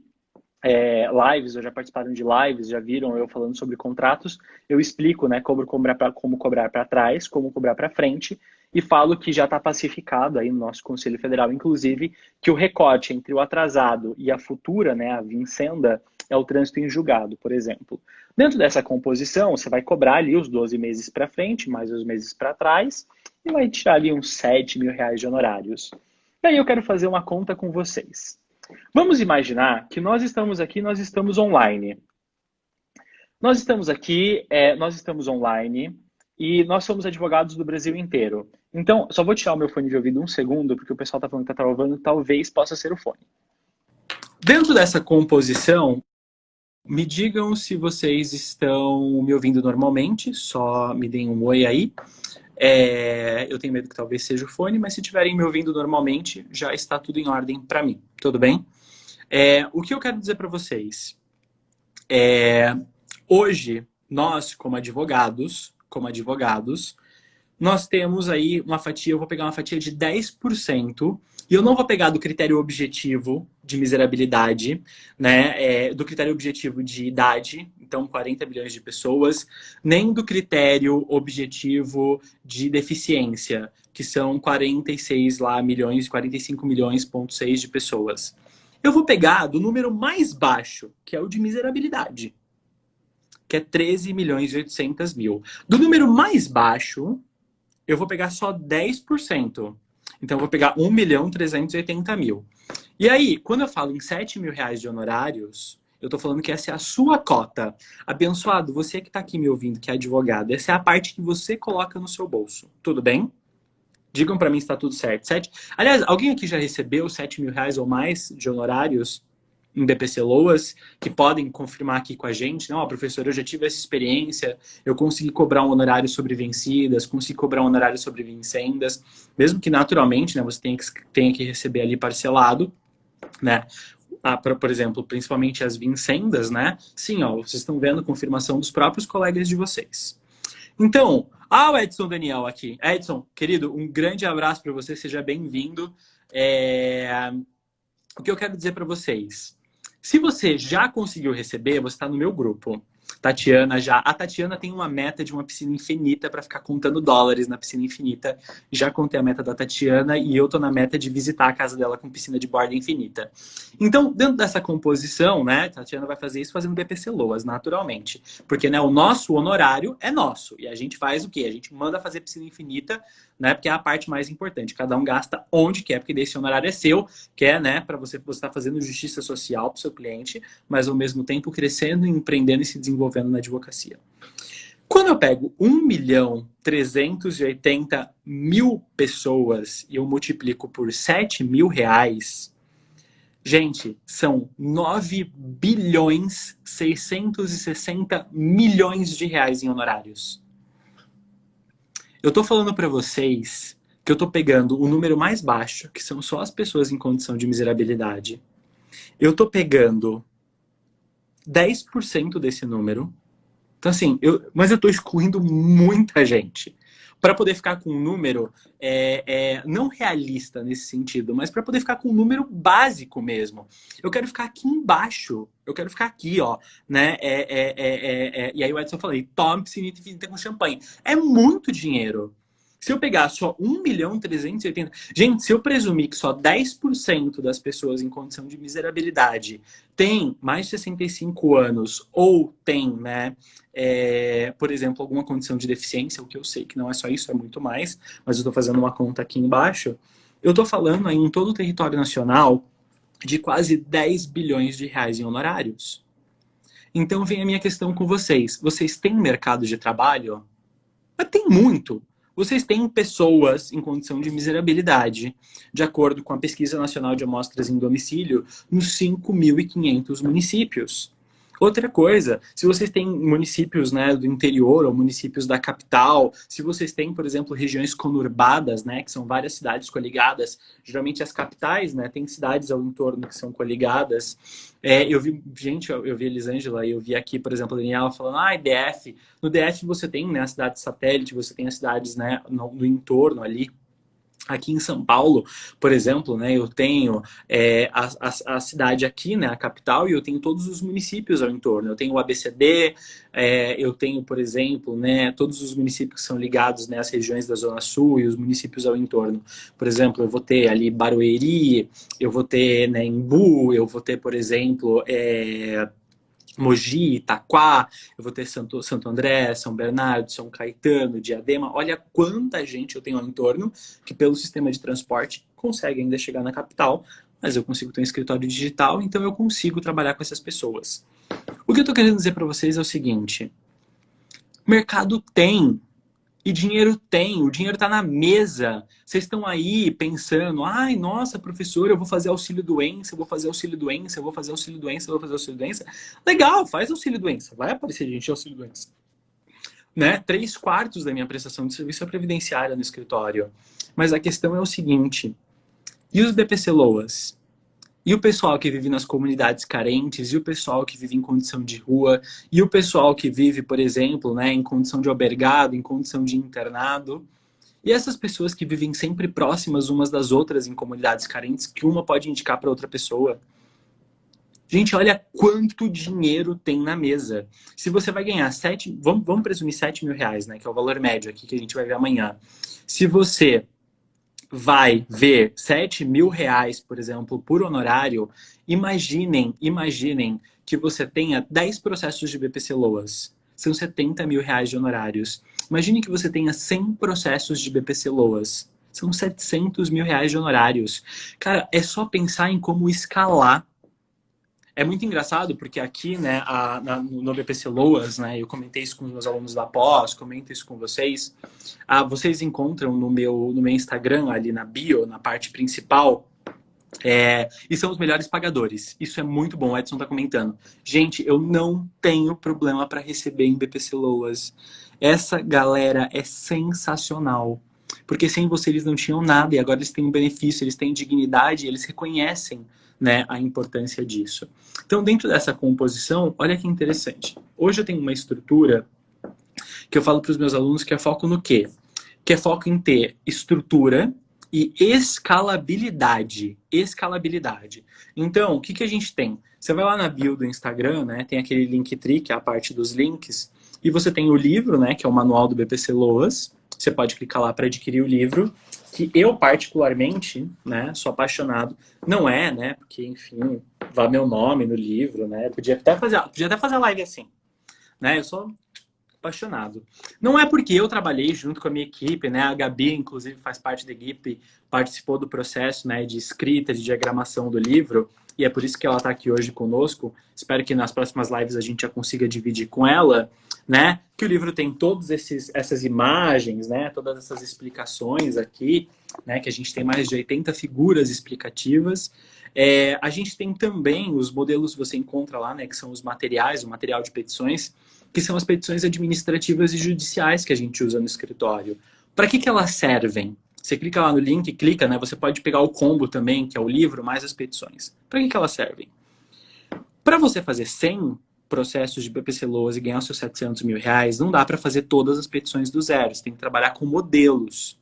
lives, ou já participaram de lives, já viram eu falando sobre contratos, eu explico, né, como cobrar para trás, como cobrar para frente, e falo que já está pacificado aí no nosso Conselho Federal, inclusive, que o recorte entre o atrasado e a futura, né, a vincenda, é o trânsito em julgado, por exemplo. Dentro dessa composição, você vai cobrar ali os 12 meses para frente, mais os meses para trás, e vai tirar ali uns R$ 7.000 de honorários. E aí eu quero fazer uma conta com vocês. Vamos imaginar que nós estamos aqui, nós estamos online. Nós estamos aqui, nós estamos online e nós somos advogados do Brasil inteiro. Então, só vou tirar o meu fone de ouvido um segundo, porque o pessoal está falando que está travando, talvez possa ser o fone. Dentro dessa composição, me digam se vocês estão me ouvindo normalmente, só me deem um oi aí. Eu tenho medo que talvez seja o fone, mas se estiverem me ouvindo normalmente, já está tudo em ordem para mim. Tudo bem? O que eu quero dizer para vocês hoje, nós, como advogados, nós temos aí uma fatia, eu vou pegar uma fatia de 10%, e eu não vou pegar do critério objetivo de miserabilidade, né, do critério objetivo de idade, então 40 milhões de pessoas, nem do critério objetivo de deficiência, que são 46 lá milhões, 45 milhões,6 de pessoas. Eu vou pegar do número mais baixo, que é o de miserabilidade, que é 13 milhões e 800 mil. Do número mais baixo, eu vou pegar só 10%. Então, eu vou pegar 1.380.000. E aí, quando eu falo em R$ 7.000 de honorários, eu estou falando que essa é a sua cota. Abençoado, você que está aqui me ouvindo, que é advogado, essa é a parte que você coloca no seu bolso. Tudo bem? Digam para mim se está tudo certo. Aliás, alguém aqui já recebeu R$ 7.000 ou mais de honorários em BPC Loas, que podem confirmar aqui com a gente? Não, professor, eu já tive essa experiência, eu consegui cobrar um honorário sobre vencidas, consegui cobrar um honorário sobre vincendas, mesmo que naturalmente, né, você tenha que receber ali parcelado, né? Por exemplo, principalmente as vincendas, né? Sim, ó, vocês estão vendo confirmação dos próprios colegas de vocês. Então, o Edson Daniel aqui. Edson, querido, um grande abraço para você, seja bem-vindo. O que eu quero dizer para vocês? Se você já conseguiu receber, você está no meu grupo. Tatiana já. A Tatiana tem uma meta de uma piscina infinita para ficar contando dólares na piscina infinita. Já contei a meta da Tatiana e eu tô na meta de visitar a casa dela com piscina de borda infinita. Então, dentro dessa composição, né, a Tatiana vai fazer isso fazendo BPC Loas, naturalmente. Porque, né, o nosso honorário é nosso. E a gente faz o quê? A gente manda fazer piscina infinita, né, porque é a parte mais importante. Cada um gasta onde quer, porque desse honorário é seu, que é, né, para você estar fazendo justiça social para o seu cliente, mas ao mesmo tempo crescendo, empreendendo e se desenvolvendo na advocacia. Quando eu pego 1.380.000 pessoas e eu multiplico por R$ 7.000, gente, são 9.660 milhões de reais em honorários. Eu tô falando para vocês que eu tô pegando o número mais baixo, que são só as pessoas em condição de miserabilidade. Eu tô pegando 10% desse número. Então, assim, mas eu tô excluindo muita gente. Para poder ficar com um número não realista nesse sentido, mas para poder ficar com um número básico mesmo. Eu quero ficar aqui embaixo. Eu quero ficar aqui, ó, né? E aí o Edson falou, tome piscina infinita com champanhe. É muito dinheiro. Se eu pegar só 1.380.000... Gente, se eu presumir que só 10% das pessoas em condição de miserabilidade tem mais de 65 anos ou tem, né, por exemplo, alguma condição de deficiência, o que eu sei que não é só isso, é muito mais, mas eu estou fazendo uma conta aqui embaixo, eu estou falando aí em todo o território nacional de quase 10 bilhões de reais em honorários. Então vem a minha questão com vocês. Vocês têm mercado de trabalho? Mas tem muito. Vocês têm pessoas em condição de miserabilidade, de acordo com a Pesquisa Nacional de Amostras em Domicílio, nos 5.500 municípios. Outra coisa, se vocês têm municípios, né, do interior ou municípios da capital, se vocês têm, por exemplo, regiões conurbadas, né, que são várias cidades coligadas, geralmente as capitais, né, tem cidades ao entorno que são coligadas. Eu vi a Elisângela, eu vi aqui, por exemplo, a Daniela falando, DF. No DF você tem, né, a cidade satélite, você tem as cidades, né, no entorno ali. Aqui em São Paulo, por exemplo, né, eu tenho a cidade aqui, né, a capital, e eu tenho todos os municípios ao entorno. Eu tenho o ABCD, eu tenho, por exemplo, né, todos os municípios que são ligados, né, às regiões da Zona Sul e os municípios ao entorno. Por exemplo, eu vou ter ali Barueri, eu vou ter, né, Embu, eu vou ter, por exemplo, Mogi, Itaquá, eu vou ter Santo André, São Bernardo, São Caetano, Diadema. Olha quanta gente eu tenho ao entorno que pelo sistema de transporte consegue ainda chegar na capital, mas eu consigo ter um escritório digital, então eu consigo trabalhar com essas pessoas. O que eu estou querendo dizer para vocês é o seguinte: mercado tem. E dinheiro tem, o dinheiro está na mesa. Vocês estão aí pensando, ai, nossa, professor, eu vou fazer auxílio-doença, eu vou fazer auxílio-doença, eu vou fazer auxílio-doença, eu vou fazer auxílio-doença. Legal, faz auxílio-doença. Vai aparecer gente auxílio-doença. Né? 3/4 da minha prestação de serviço é previdenciária no escritório. Mas a questão é o seguinte, e os BPC-LOAS? E o pessoal que vive nas comunidades carentes, e o pessoal que vive em condição de rua, e o pessoal que vive, por exemplo, né, em condição de albergado, em condição de internado. E essas pessoas que vivem sempre próximas umas das outras em comunidades carentes, que uma pode indicar para outra pessoa. Gente, olha quanto dinheiro tem na mesa. Se você vai ganhar vamos presumir 7 mil reais, né, que é o valor médio aqui que a gente vai ver amanhã. Se você vai ver 7 mil reais, por exemplo, por honorário, imaginem que você tenha 10 processos de BPC-LOAS. São 70 mil reais de honorários. Imagine que você tenha 100 processos de BPC-LOAS. São 700 mil reais de honorários. Cara, é só pensar em como escalar. É muito engraçado porque aqui, né, no BPC-LOAS, né, eu comentei isso com os meus alunos da pós, comento isso com vocês. Vocês encontram no meu Instagram, ali na bio, na parte principal, e são os melhores pagadores. Isso é muito bom, o Edson tá comentando. Gente, eu não tenho problema para receber em BPC-LOAS. Essa galera é sensacional. Porque sem você eles não tinham nada e agora eles têm um benefício, eles têm dignidade, eles reconhecem, né, a importância disso. Então, dentro dessa composição, olha que interessante. Hoje eu tenho uma estrutura que eu falo para os meus alunos que é foco no quê? Que é foco em ter estrutura e escalabilidade. Escalabilidade. Então, o que a gente tem? Você vai lá na bio do Instagram, né? Tem aquele Linktree, que é a parte dos links, e você tem o livro, né? Que é o manual do BPC-LOAS. Você pode clicar lá para adquirir o livro, que eu particularmente, né? Sou apaixonado. Não é, né? Porque, enfim, vá meu nome no livro, né? Podia até fazer live assim, né? Eu sou apaixonado. Não é porque eu trabalhei junto com a minha equipe, né? A Gabi, inclusive, faz parte da equipe, participou do processo, né, de escrita, de diagramação do livro, e é por isso que ela está aqui hoje conosco. Espero que nas próximas lives a gente já consiga dividir com ela, né? Que o livro tem todas essas imagens, né? Todas essas explicações aqui, né? Que a gente tem mais de 80 figuras explicativas. A gente tem também os modelos que você encontra lá, né? Que são os materiais, o material de petições, que são as petições administrativas e judiciais que a gente usa no escritório. Para que elas servem? Você clica lá no link, clica, né? Você pode pegar o combo também, que é o livro mais as petições. Para que elas servem? Para você fazer 100 processos de BPC-LOAS e ganhar os seus 700 mil reais, não dá para fazer todas as petições do zero. Você tem que trabalhar com modelos,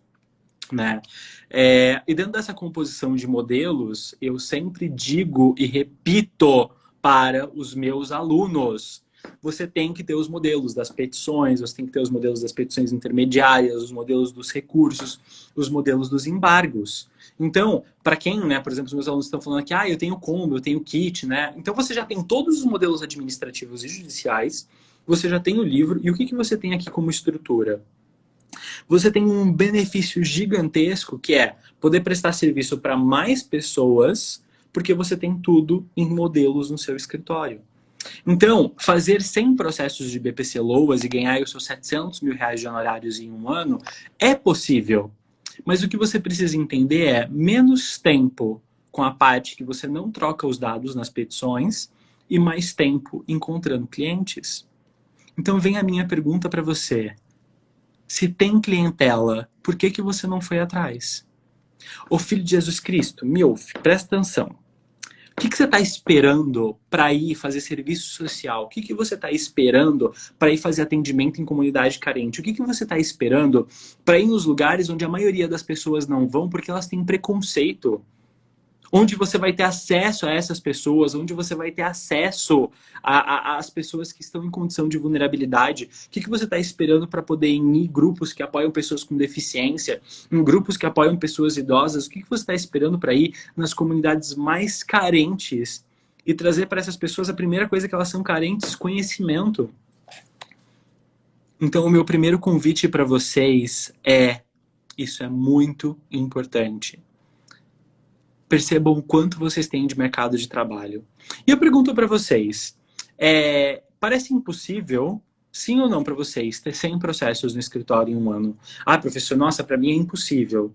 né? E dentro dessa composição de modelos, eu sempre digo e repito para os meus alunos: você tem que ter os modelos das petições, você tem que ter os modelos das petições intermediárias, os modelos dos recursos, os modelos dos embargos. Então, para quem, né, por exemplo, os meus alunos estão falando aqui, eu tenho combo, eu tenho kit, né? Então você já tem todos os modelos administrativos e judiciais, você já tem o livro, e o que você tem aqui como estrutura? Você tem um benefício gigantesco, que é poder prestar serviço para mais pessoas, porque você tem tudo em modelos no seu escritório. Então, fazer 100 processos de BPC-LOAS e ganhar os seus 700 mil reais de honorários em um ano é possível. Mas o que você precisa entender é menos tempo com a parte que você não troca os dados nas petições e mais tempo encontrando clientes. Então, vem a minha pergunta para você. Se tem clientela, por que você não foi atrás? O Filho de Jesus Cristo, Milf, presta atenção. que você está esperando para ir fazer serviço social? O que você está esperando para ir fazer atendimento em comunidade carente? O que você está esperando para ir nos lugares onde a maioria das pessoas não vão porque elas têm preconceito? Onde você vai ter acesso a essas pessoas, onde você vai ter acesso às pessoas que estão em condição de vulnerabilidade. O que você está esperando para poder ir em grupos que apoiam pessoas com deficiência, em grupos que apoiam pessoas idosas? O que você está esperando para ir nas comunidades mais carentes e trazer para essas pessoas a primeira coisa que elas são carentes, conhecimento? Então, o meu primeiro convite para vocês isso é muito importante. Percebam o quanto vocês têm de mercado de trabalho. E eu pergunto para vocês, parece impossível, sim ou não para vocês, ter 100 processos no escritório em um ano? Ah, professor, nossa, para mim é impossível.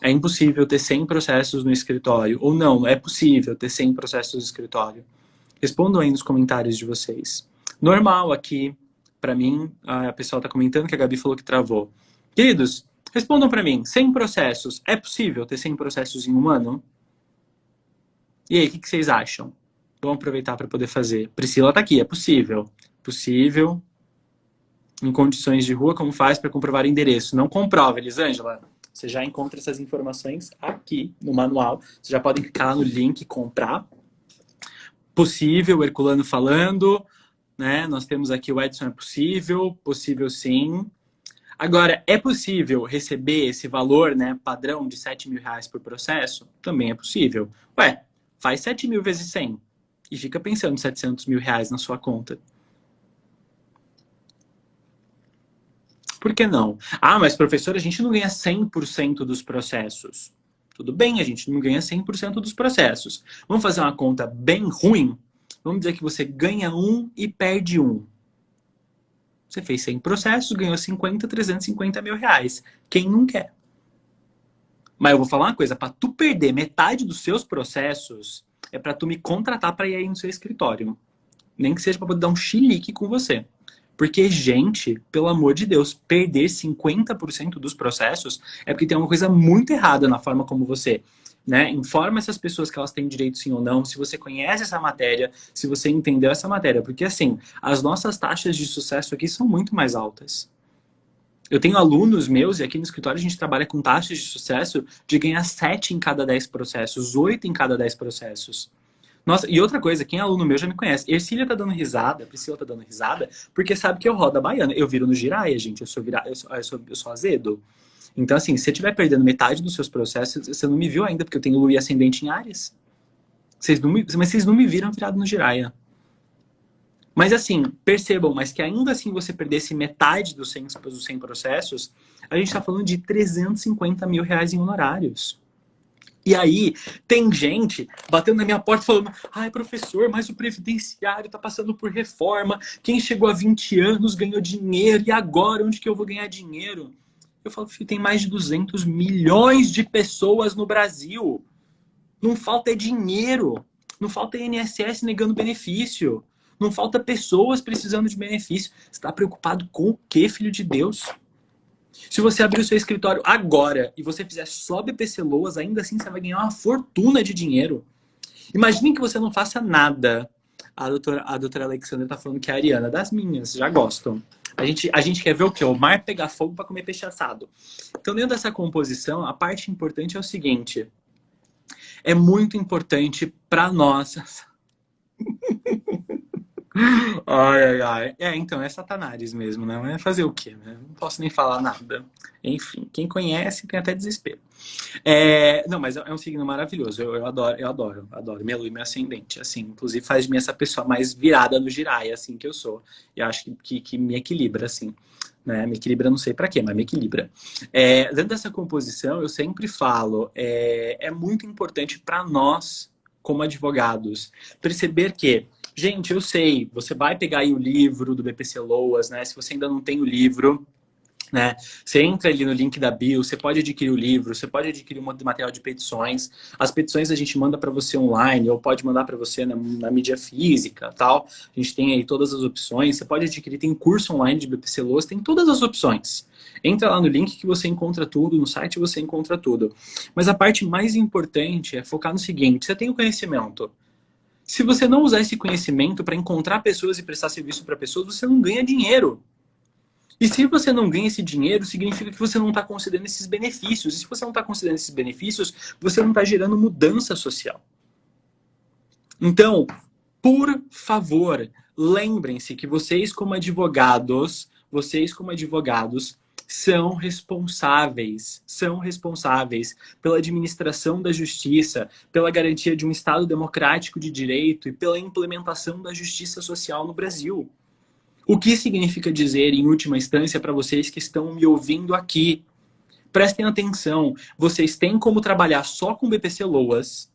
É impossível ter 100 processos no escritório. Ou não, é possível ter 100 processos no escritório. Respondam aí nos comentários de vocês. Normal aqui, para mim, a pessoa está comentando que a Gabi falou que travou. Queridos, respondam para mim, 100 processos, é possível ter 100 processos em um ano? E aí, o que vocês acham? Vamos aproveitar para poder fazer. Priscila tá aqui, é possível. Possível. Em condições de rua, como faz para comprovar endereço? Não comprova, Elisângela. Você já encontra essas informações aqui no manual. Vocês já podem clicar lá no link e comprar. Possível, Herculano falando. Né? Nós temos aqui o Edson, é possível. Possível sim. Agora, é possível receber esse valor, né, padrão de R$7.000 por processo? Também é possível. Ué, faz 7.000 vezes 100 e fica pensando em R$700.000 na sua conta. Por que não? Ah, mas professor, a gente não ganha 100% dos processos. Tudo bem, a gente não ganha 100% dos processos. Vamos fazer uma conta bem ruim? Vamos dizer que você ganha um e perde um. Você fez 100 processos, ganhou 50, 350 mil reais. Quem não quer? Mas eu vou falar uma coisa, para tu perder metade dos seus processos, é para tu me contratar para ir aí no seu escritório. Nem que seja para poder dar um chilique com você. Porque, gente, pelo amor de Deus, perder 50% dos processos é porque tem uma coisa muito errada na forma como você, né, informa essas pessoas que elas têm direito sim ou não, se você conhece essa matéria, se você entendeu essa matéria. Porque, assim, as nossas taxas de sucesso aqui são muito mais altas. Eu tenho alunos meus, e aqui no escritório a gente trabalha com taxas de sucesso de ganhar 7 em cada 10 processos, 8 em cada 10 processos. Nossa, e outra coisa, quem é aluno meu já me conhece. Ercília tá dando risada, Priscila tá dando risada, porque sabe que eu rodo a baiana. Eu viro no giraia, gente, eu sou azedo. Então, assim, se você estiver perdendo metade dos seus processos, você não me viu ainda, porque eu tenho Lua ascendente em Áries. Mas vocês não me viram virado no giraia. Mas, assim, percebam, mas que ainda assim você perdesse metade dos 100 processos, a gente tá falando de 350 mil reais em honorários. E aí, tem gente batendo na minha porta falando: ai, professor, mas o previdenciário tá passando por reforma, quem chegou a 20 anos ganhou dinheiro, e agora onde que eu vou ganhar dinheiro? Eu falo, filho, tem mais de 200 milhões de pessoas no Brasil. Não falta dinheiro. Não falta INSS negando benefício. Não falta pessoas precisando de benefício. Você está preocupado com o quê, filho de Deus? Se você abrir o seu escritório agora e você fizer só BPC Loas, ainda assim você vai ganhar uma fortuna de dinheiro. Imagine que você não faça nada. A doutora Alexandra está falando que é a Ariana das minhas, já gostam. A gente quer ver o quê? O mar pegar fogo para comer peixe assado. Então, dentro dessa composição, a parte importante é o seguinte. É muito importante para nós. Ai, ai, ai. Então, é Satanás mesmo, né? É fazer o quê, né? Não posso nem falar nada. Enfim, quem conhece tem até desespero. Não, mas é um signo maravilhoso. Eu adoro. Minha lua e meu ascendente, assim. Inclusive faz de mim essa pessoa mais virada no giraia, assim, que eu sou. E acho que me equilibra, assim. Né? Me equilibra não sei pra quê, mas me equilibra. Dentro dessa composição, eu sempre falo, é muito importante para nós, como advogados, perceber que, gente, eu sei, você vai pegar aí o livro do BPC Loas, né? Se você ainda não tem o livro, né? Você entra ali no link da bio, você pode adquirir o livro, você pode adquirir um material de petições. As petições a gente manda para você online ou pode mandar para você na mídia física, tal. A gente tem aí todas as opções. Você pode adquirir, tem curso online de BPC Loas, tem todas as opções. Entra lá no link que você encontra tudo, no site você encontra tudo. Mas a parte mais importante é focar no seguinte: você tem o conhecimento. Se você não usar esse conhecimento para encontrar pessoas e prestar serviço para pessoas, você não ganha dinheiro. E se você não ganha esse dinheiro, significa que você não está considerando esses benefícios. E se você não está considerando esses benefícios, você não está gerando mudança social. Então, por favor, lembrem-se que vocês como advogados, são responsáveis pela administração da justiça, pela garantia de um Estado democrático de direito e pela implementação da justiça social no Brasil. O que significa dizer, em última instância, para vocês que estão me ouvindo aqui? Prestem atenção, vocês têm como trabalhar só com BPC Loas,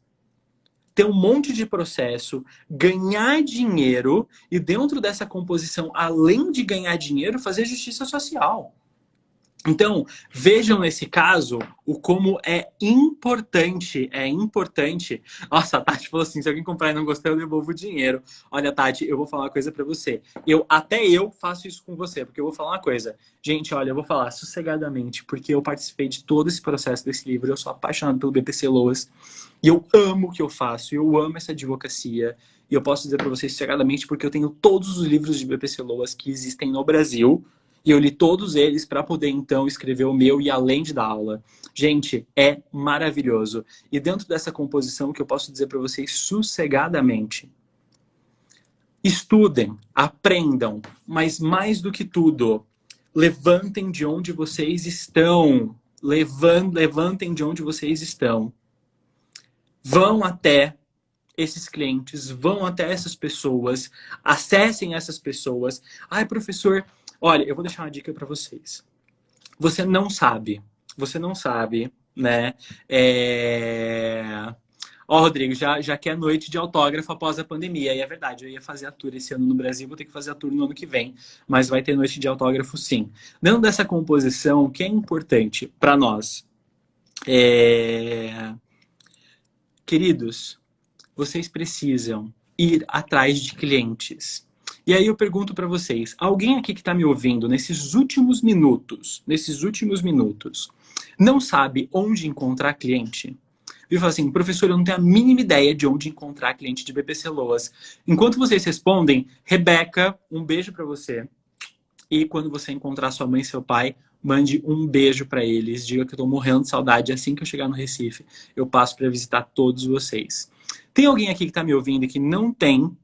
ter um monte de processo, ganhar dinheiro e dentro dessa composição, além de ganhar dinheiro, fazer justiça social. Então, vejam nesse caso o como é importante. Nossa, a Tati falou assim, se alguém comprar e não gostar, eu devolvo o dinheiro. Olha, Tati, eu vou falar uma coisa pra você. Até eu faço isso com você, porque eu vou falar uma coisa. Gente, olha, eu vou falar sossegadamente, porque eu participei de todo esse processo desse livro, eu sou apaixonado pelo BPC Loas, e eu amo o que eu faço, eu amo essa advocacia, e eu posso dizer pra vocês sossegadamente, porque eu tenho todos os livros de BPC Loas que existem no Brasil, e eu li todos eles para poder, então, escrever o meu e além de dar aula. Gente, é maravilhoso. E dentro dessa composição, que eu posso dizer para vocês sossegadamente, estudem, aprendam, mas mais do que tudo, levantem de onde vocês estão. Levantem de onde vocês estão. Vão até esses clientes, vão até essas pessoas, acessem essas pessoas. Ai, professor... Olha, eu vou deixar uma dica para vocês. Você não sabe, né? Ó, Rodrigo, já que é noite de autógrafo após a pandemia. E é verdade, eu ia fazer a tour esse ano no Brasil, vou ter que fazer a tour no ano que vem. Mas vai ter noite de autógrafo, sim. Dentro dessa composição, o que é importante para nós? Queridos, vocês precisam ir atrás de clientes. E aí eu pergunto para vocês, alguém aqui que está me ouvindo nesses últimos minutos, não sabe onde encontrar cliente? E fala assim, professor, eu não tenho a mínima ideia de onde encontrar cliente de BPC Loas. Enquanto vocês respondem, Rebeca, um beijo para você. E quando você encontrar sua mãe e seu pai, mande um beijo para eles. Diga que eu estou morrendo de saudade. Assim que eu chegar no Recife, eu passo para visitar todos vocês. Tem alguém aqui que está me ouvindo e que não tem...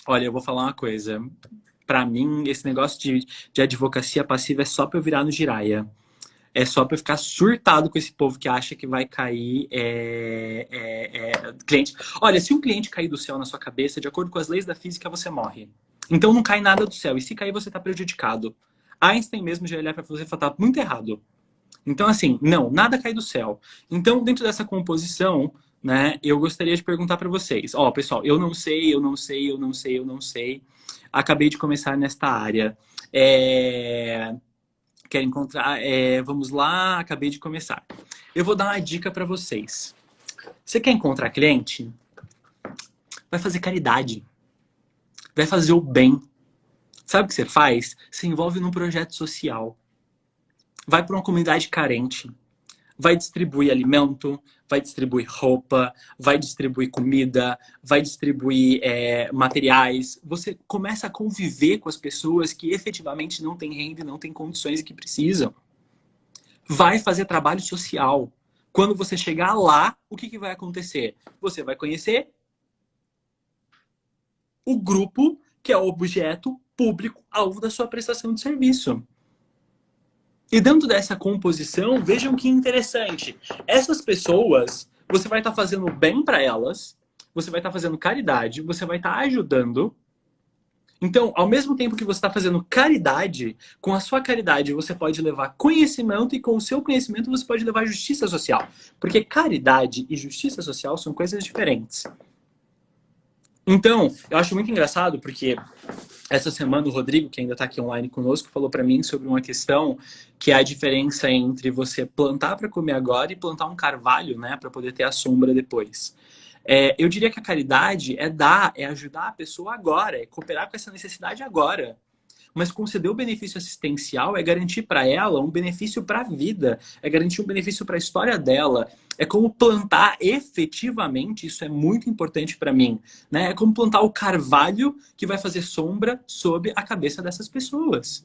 Olha, eu vou falar uma coisa. Pra mim, esse negócio de advocacia passiva é só pra eu virar no Jiraya. É só pra eu ficar surtado com esse povo que acha que vai cair cliente. Olha, se um cliente cair do céu na sua cabeça, de acordo com as leis da física, você morre. Então não cai nada do céu. E se cair, você tá prejudicado. Einstein mesmo já olhar pra você e falar, tá muito errado. Então, assim, não, nada cai do céu. Então, dentro dessa composição... né? Eu gostaria de perguntar para vocês. Ó, pessoal, eu não sei. Acabei de começar nesta área. Quero encontrar... vamos lá, acabei de começar. Eu vou dar uma dica para vocês. Você quer encontrar cliente? Vai fazer caridade. Vai fazer o bem. Sabe o que você faz? Se envolve num projeto social. Vai para uma comunidade carente. Vai distribuir alimento, vai distribuir roupa, vai distribuir comida, vai distribuir materiais. Você começa a conviver com as pessoas que efetivamente não têm renda e não têm condições e que precisam. Vai fazer trabalho social. Quando você chegar lá, o que vai acontecer? Você vai conhecer o grupo que é o objeto público-alvo da sua prestação de serviço. E dentro dessa composição, vejam que interessante. Essas pessoas, você vai estar fazendo bem para elas, você vai estar fazendo caridade, você vai estar ajudando. Então, ao mesmo tempo que você está fazendo caridade, com a sua caridade você pode levar conhecimento e com o seu conhecimento você pode levar justiça social. Porque caridade e justiça social são coisas diferentes. Então, eu acho muito engraçado porque Essa semana o Rodrigo, que ainda está aqui online conosco, falou para mim sobre uma questão que é a diferença entre você plantar para comer agora e plantar um carvalho, né, para poder ter a sombra depois. Eu diria que a caridade é dar, é ajudar a pessoa agora, é cooperar com essa necessidade agora. Mas conceder o benefício assistencial é garantir para ela um benefício para a vida, é garantir um benefício para a história dela. É como plantar efetivamente, isso é muito importante para mim, né? É como plantar o carvalho que vai fazer sombra sob a cabeça dessas pessoas.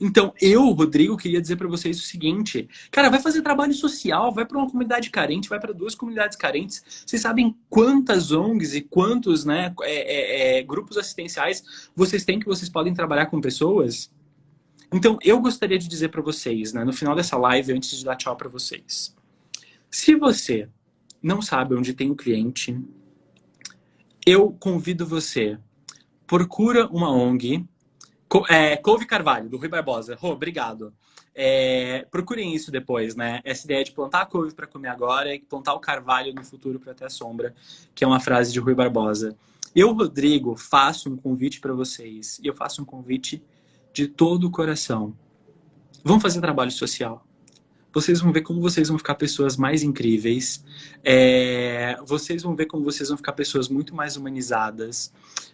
Então, Rodrigo, queria dizer para vocês o seguinte. Cara, vai fazer trabalho social, vai para uma comunidade carente, vai para 2 comunidades carentes. Vocês sabem quantas ONGs e quantos, né, grupos assistenciais vocês têm que vocês podem trabalhar com pessoas? Então, eu gostaria de dizer para vocês, né, no final dessa live, antes de dar tchau para vocês. Se você não sabe onde tem um cliente, eu convido você, procura uma ONG... Couve Carvalho, do Rui Barbosa. Rô, obrigado. Procurem isso depois, né? Essa ideia de plantar a couve para comer agora e plantar o carvalho no futuro para ter a sombra, que é uma frase de Rui Barbosa. Eu, Rodrigo, faço um convite para vocês. E eu faço um convite de todo o coração. Vamos fazer trabalho social. Vocês vão ver como vocês vão ficar pessoas mais incríveis. Vocês vão ver como vocês vão ficar pessoas muito mais humanizadas.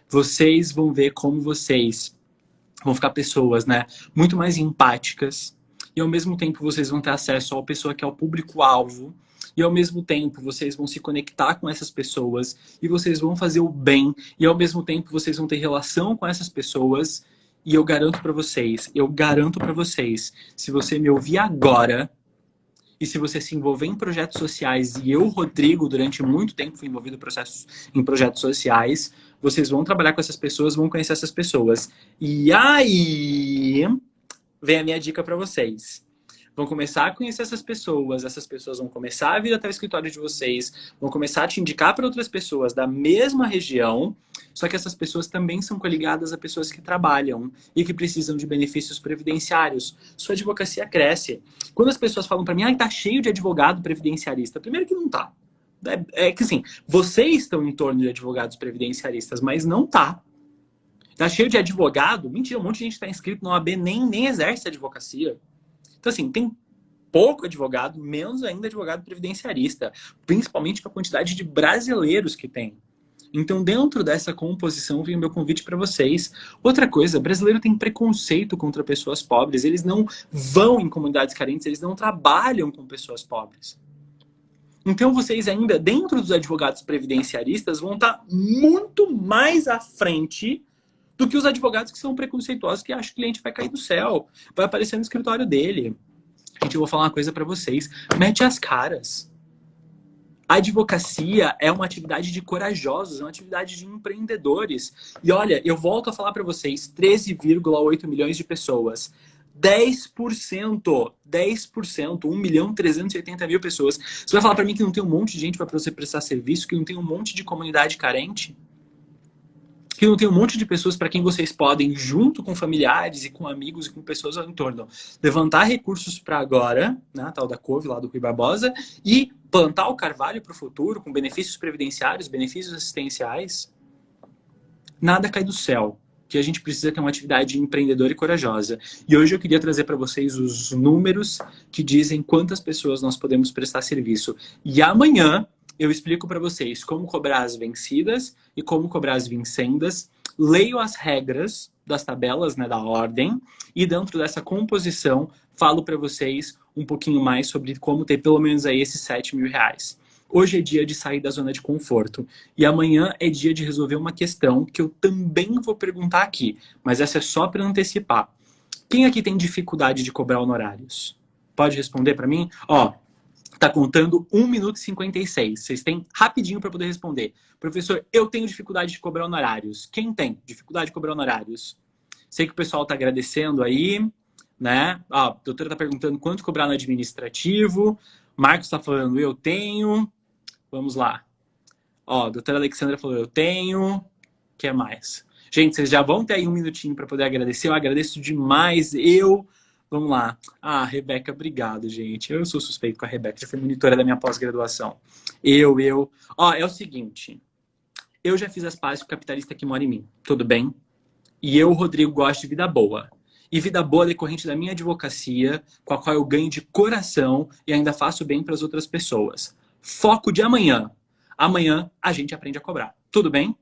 Vocês vão ver como vocês vão ficar pessoas, né, muito mais empáticas, e ao mesmo tempo vocês vão ter acesso à pessoa que é o público-alvo, e ao mesmo tempo vocês vão se conectar com essas pessoas, e vocês vão fazer o bem, e ao mesmo tempo vocês vão ter relação com essas pessoas, e eu garanto para vocês, se você me ouvir agora, e se você se envolver em projetos sociais, e eu, Rodrigo, durante muito tempo fui envolvido em projetos sociais, vocês vão trabalhar com essas pessoas, vão conhecer essas pessoas. E aí vem a minha dica para vocês. Vão começar a conhecer essas pessoas vão começar a vir até o escritório de vocês, vão começar a te indicar para outras pessoas da mesma região, só que essas pessoas também são coligadas a pessoas que trabalham e que precisam de benefícios previdenciários. Sua advocacia cresce. Quando as pessoas falam para mim, tá cheio de advogado previdenciarista, primeiro que não tá. Que assim, vocês estão em torno de advogados previdenciaristas, mas não tá. Tá cheio de advogado? Mentira, um monte de gente está inscrito na OAB, nem exerce advocacia. Então, assim, tem pouco advogado, menos ainda advogado previdenciarista, principalmente com a quantidade de brasileiros que tem. Então, dentro dessa composição, vem o meu convite para vocês. Outra coisa, brasileiro tem preconceito contra pessoas pobres, eles não vão em comunidades carentes, eles não trabalham com pessoas pobres. Então, vocês ainda, dentro dos advogados previdenciaristas, vão estar muito mais à frente do que os advogados que são preconceituosos, que acham que o cliente vai cair do céu, vai aparecer no escritório dele. Gente, eu vou falar uma coisa para vocês. Mete as caras. A advocacia é uma atividade de corajosos, é uma atividade de empreendedores. E olha, eu volto a falar para vocês, 13,8 milhões de pessoas. 10%, 1.380.000 pessoas. Você vai falar para mim que não tem um monte de gente para você prestar serviço, que não tem um monte de comunidade carente? Que não tem um monte de pessoas para quem vocês podem, junto com familiares e com amigos e com pessoas ao entorno, levantar recursos para agora, né, a tal da couve lá do Rui Barbosa, e plantar o carvalho para o futuro, com benefícios previdenciários, benefícios assistenciais? Nada cai do céu. Que a gente precisa ter uma atividade empreendedora e corajosa. E hoje eu queria trazer para vocês os números que dizem quantas pessoas nós podemos prestar serviço. E amanhã eu explico para vocês como cobrar as vencidas e como cobrar as vincendas. Leio as regras das tabelas, né, da ordem, e dentro dessa composição falo para vocês um pouquinho mais sobre como ter pelo menos aí esses 7 mil reais. Hoje é dia de sair da zona de conforto. E amanhã é dia de resolver uma questão que eu também vou perguntar aqui. Mas essa é só para antecipar. Quem aqui tem dificuldade de cobrar honorários? Pode responder para mim? Ó, tá contando 1 minuto e 56. Vocês têm rapidinho para poder responder. Professor, eu tenho dificuldade de cobrar honorários. Quem tem dificuldade de cobrar honorários? Sei que o pessoal tá agradecendo aí, né? Ó, a doutora tá perguntando quanto cobrar no administrativo. Marcos tá falando, eu tenho. Vamos lá. Ó, a doutora Alexandra falou, eu tenho. O que mais? Gente, vocês já vão ter aí 1 minutinho para poder agradecer. Eu agradeço demais. Vamos lá. Ah, Rebeca, obrigado, gente. Eu sou suspeito com a Rebeca. Já fui monitora da minha pós-graduação. Ó, é o seguinte. Eu já fiz as pazes com o capitalista que mora em mim. Tudo bem? E eu, Rodrigo, gosto de vida boa. E vida boa decorrente da minha advocacia, com a qual eu ganho de coração e ainda faço bem para as outras pessoas. Foco de amanhã. Amanhã a gente aprende a cobrar. Tudo bem?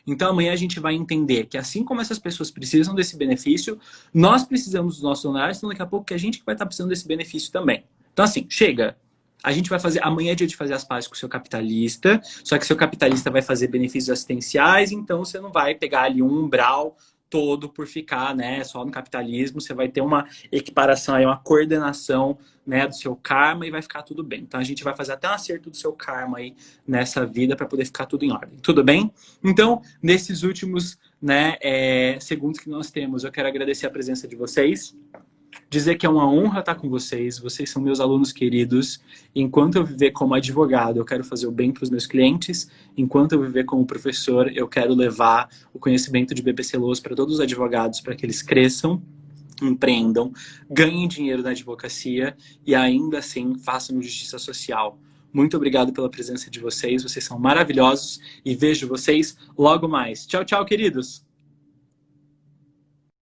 Então amanhã a gente vai entender que assim como essas pessoas precisam desse benefício, nós precisamos dos nossos honorários, então daqui a pouco que a gente vai estar precisando desse benefício também. Então assim, chega. A gente vai fazer, amanhã é dia de fazer as pazes com o seu capitalista, só que seu capitalista vai fazer benefícios assistenciais, então você não vai pegar ali um umbral todo por ficar, né, só no capitalismo, você vai ter uma equiparação aí, uma coordenação, né, do seu karma e vai ficar tudo bem. Então a gente vai fazer até um acerto do seu karma aí nessa vida para poder ficar tudo em ordem. Tudo bem? Então, nesses últimos, né, segundos que nós temos, eu quero agradecer a presença de vocês. Dizer que é uma honra estar com vocês, vocês são meus alunos queridos. Enquanto eu viver como advogado, eu quero fazer o bem para os meus clientes. Enquanto eu viver como professor, eu quero levar o conhecimento de BPC Laws para todos os advogados, para que eles cresçam, empreendam, ganhem dinheiro na advocacia e ainda assim façam justiça social. Muito obrigado pela presença de vocês, vocês são maravilhosos e vejo vocês logo mais. Tchau, tchau, queridos!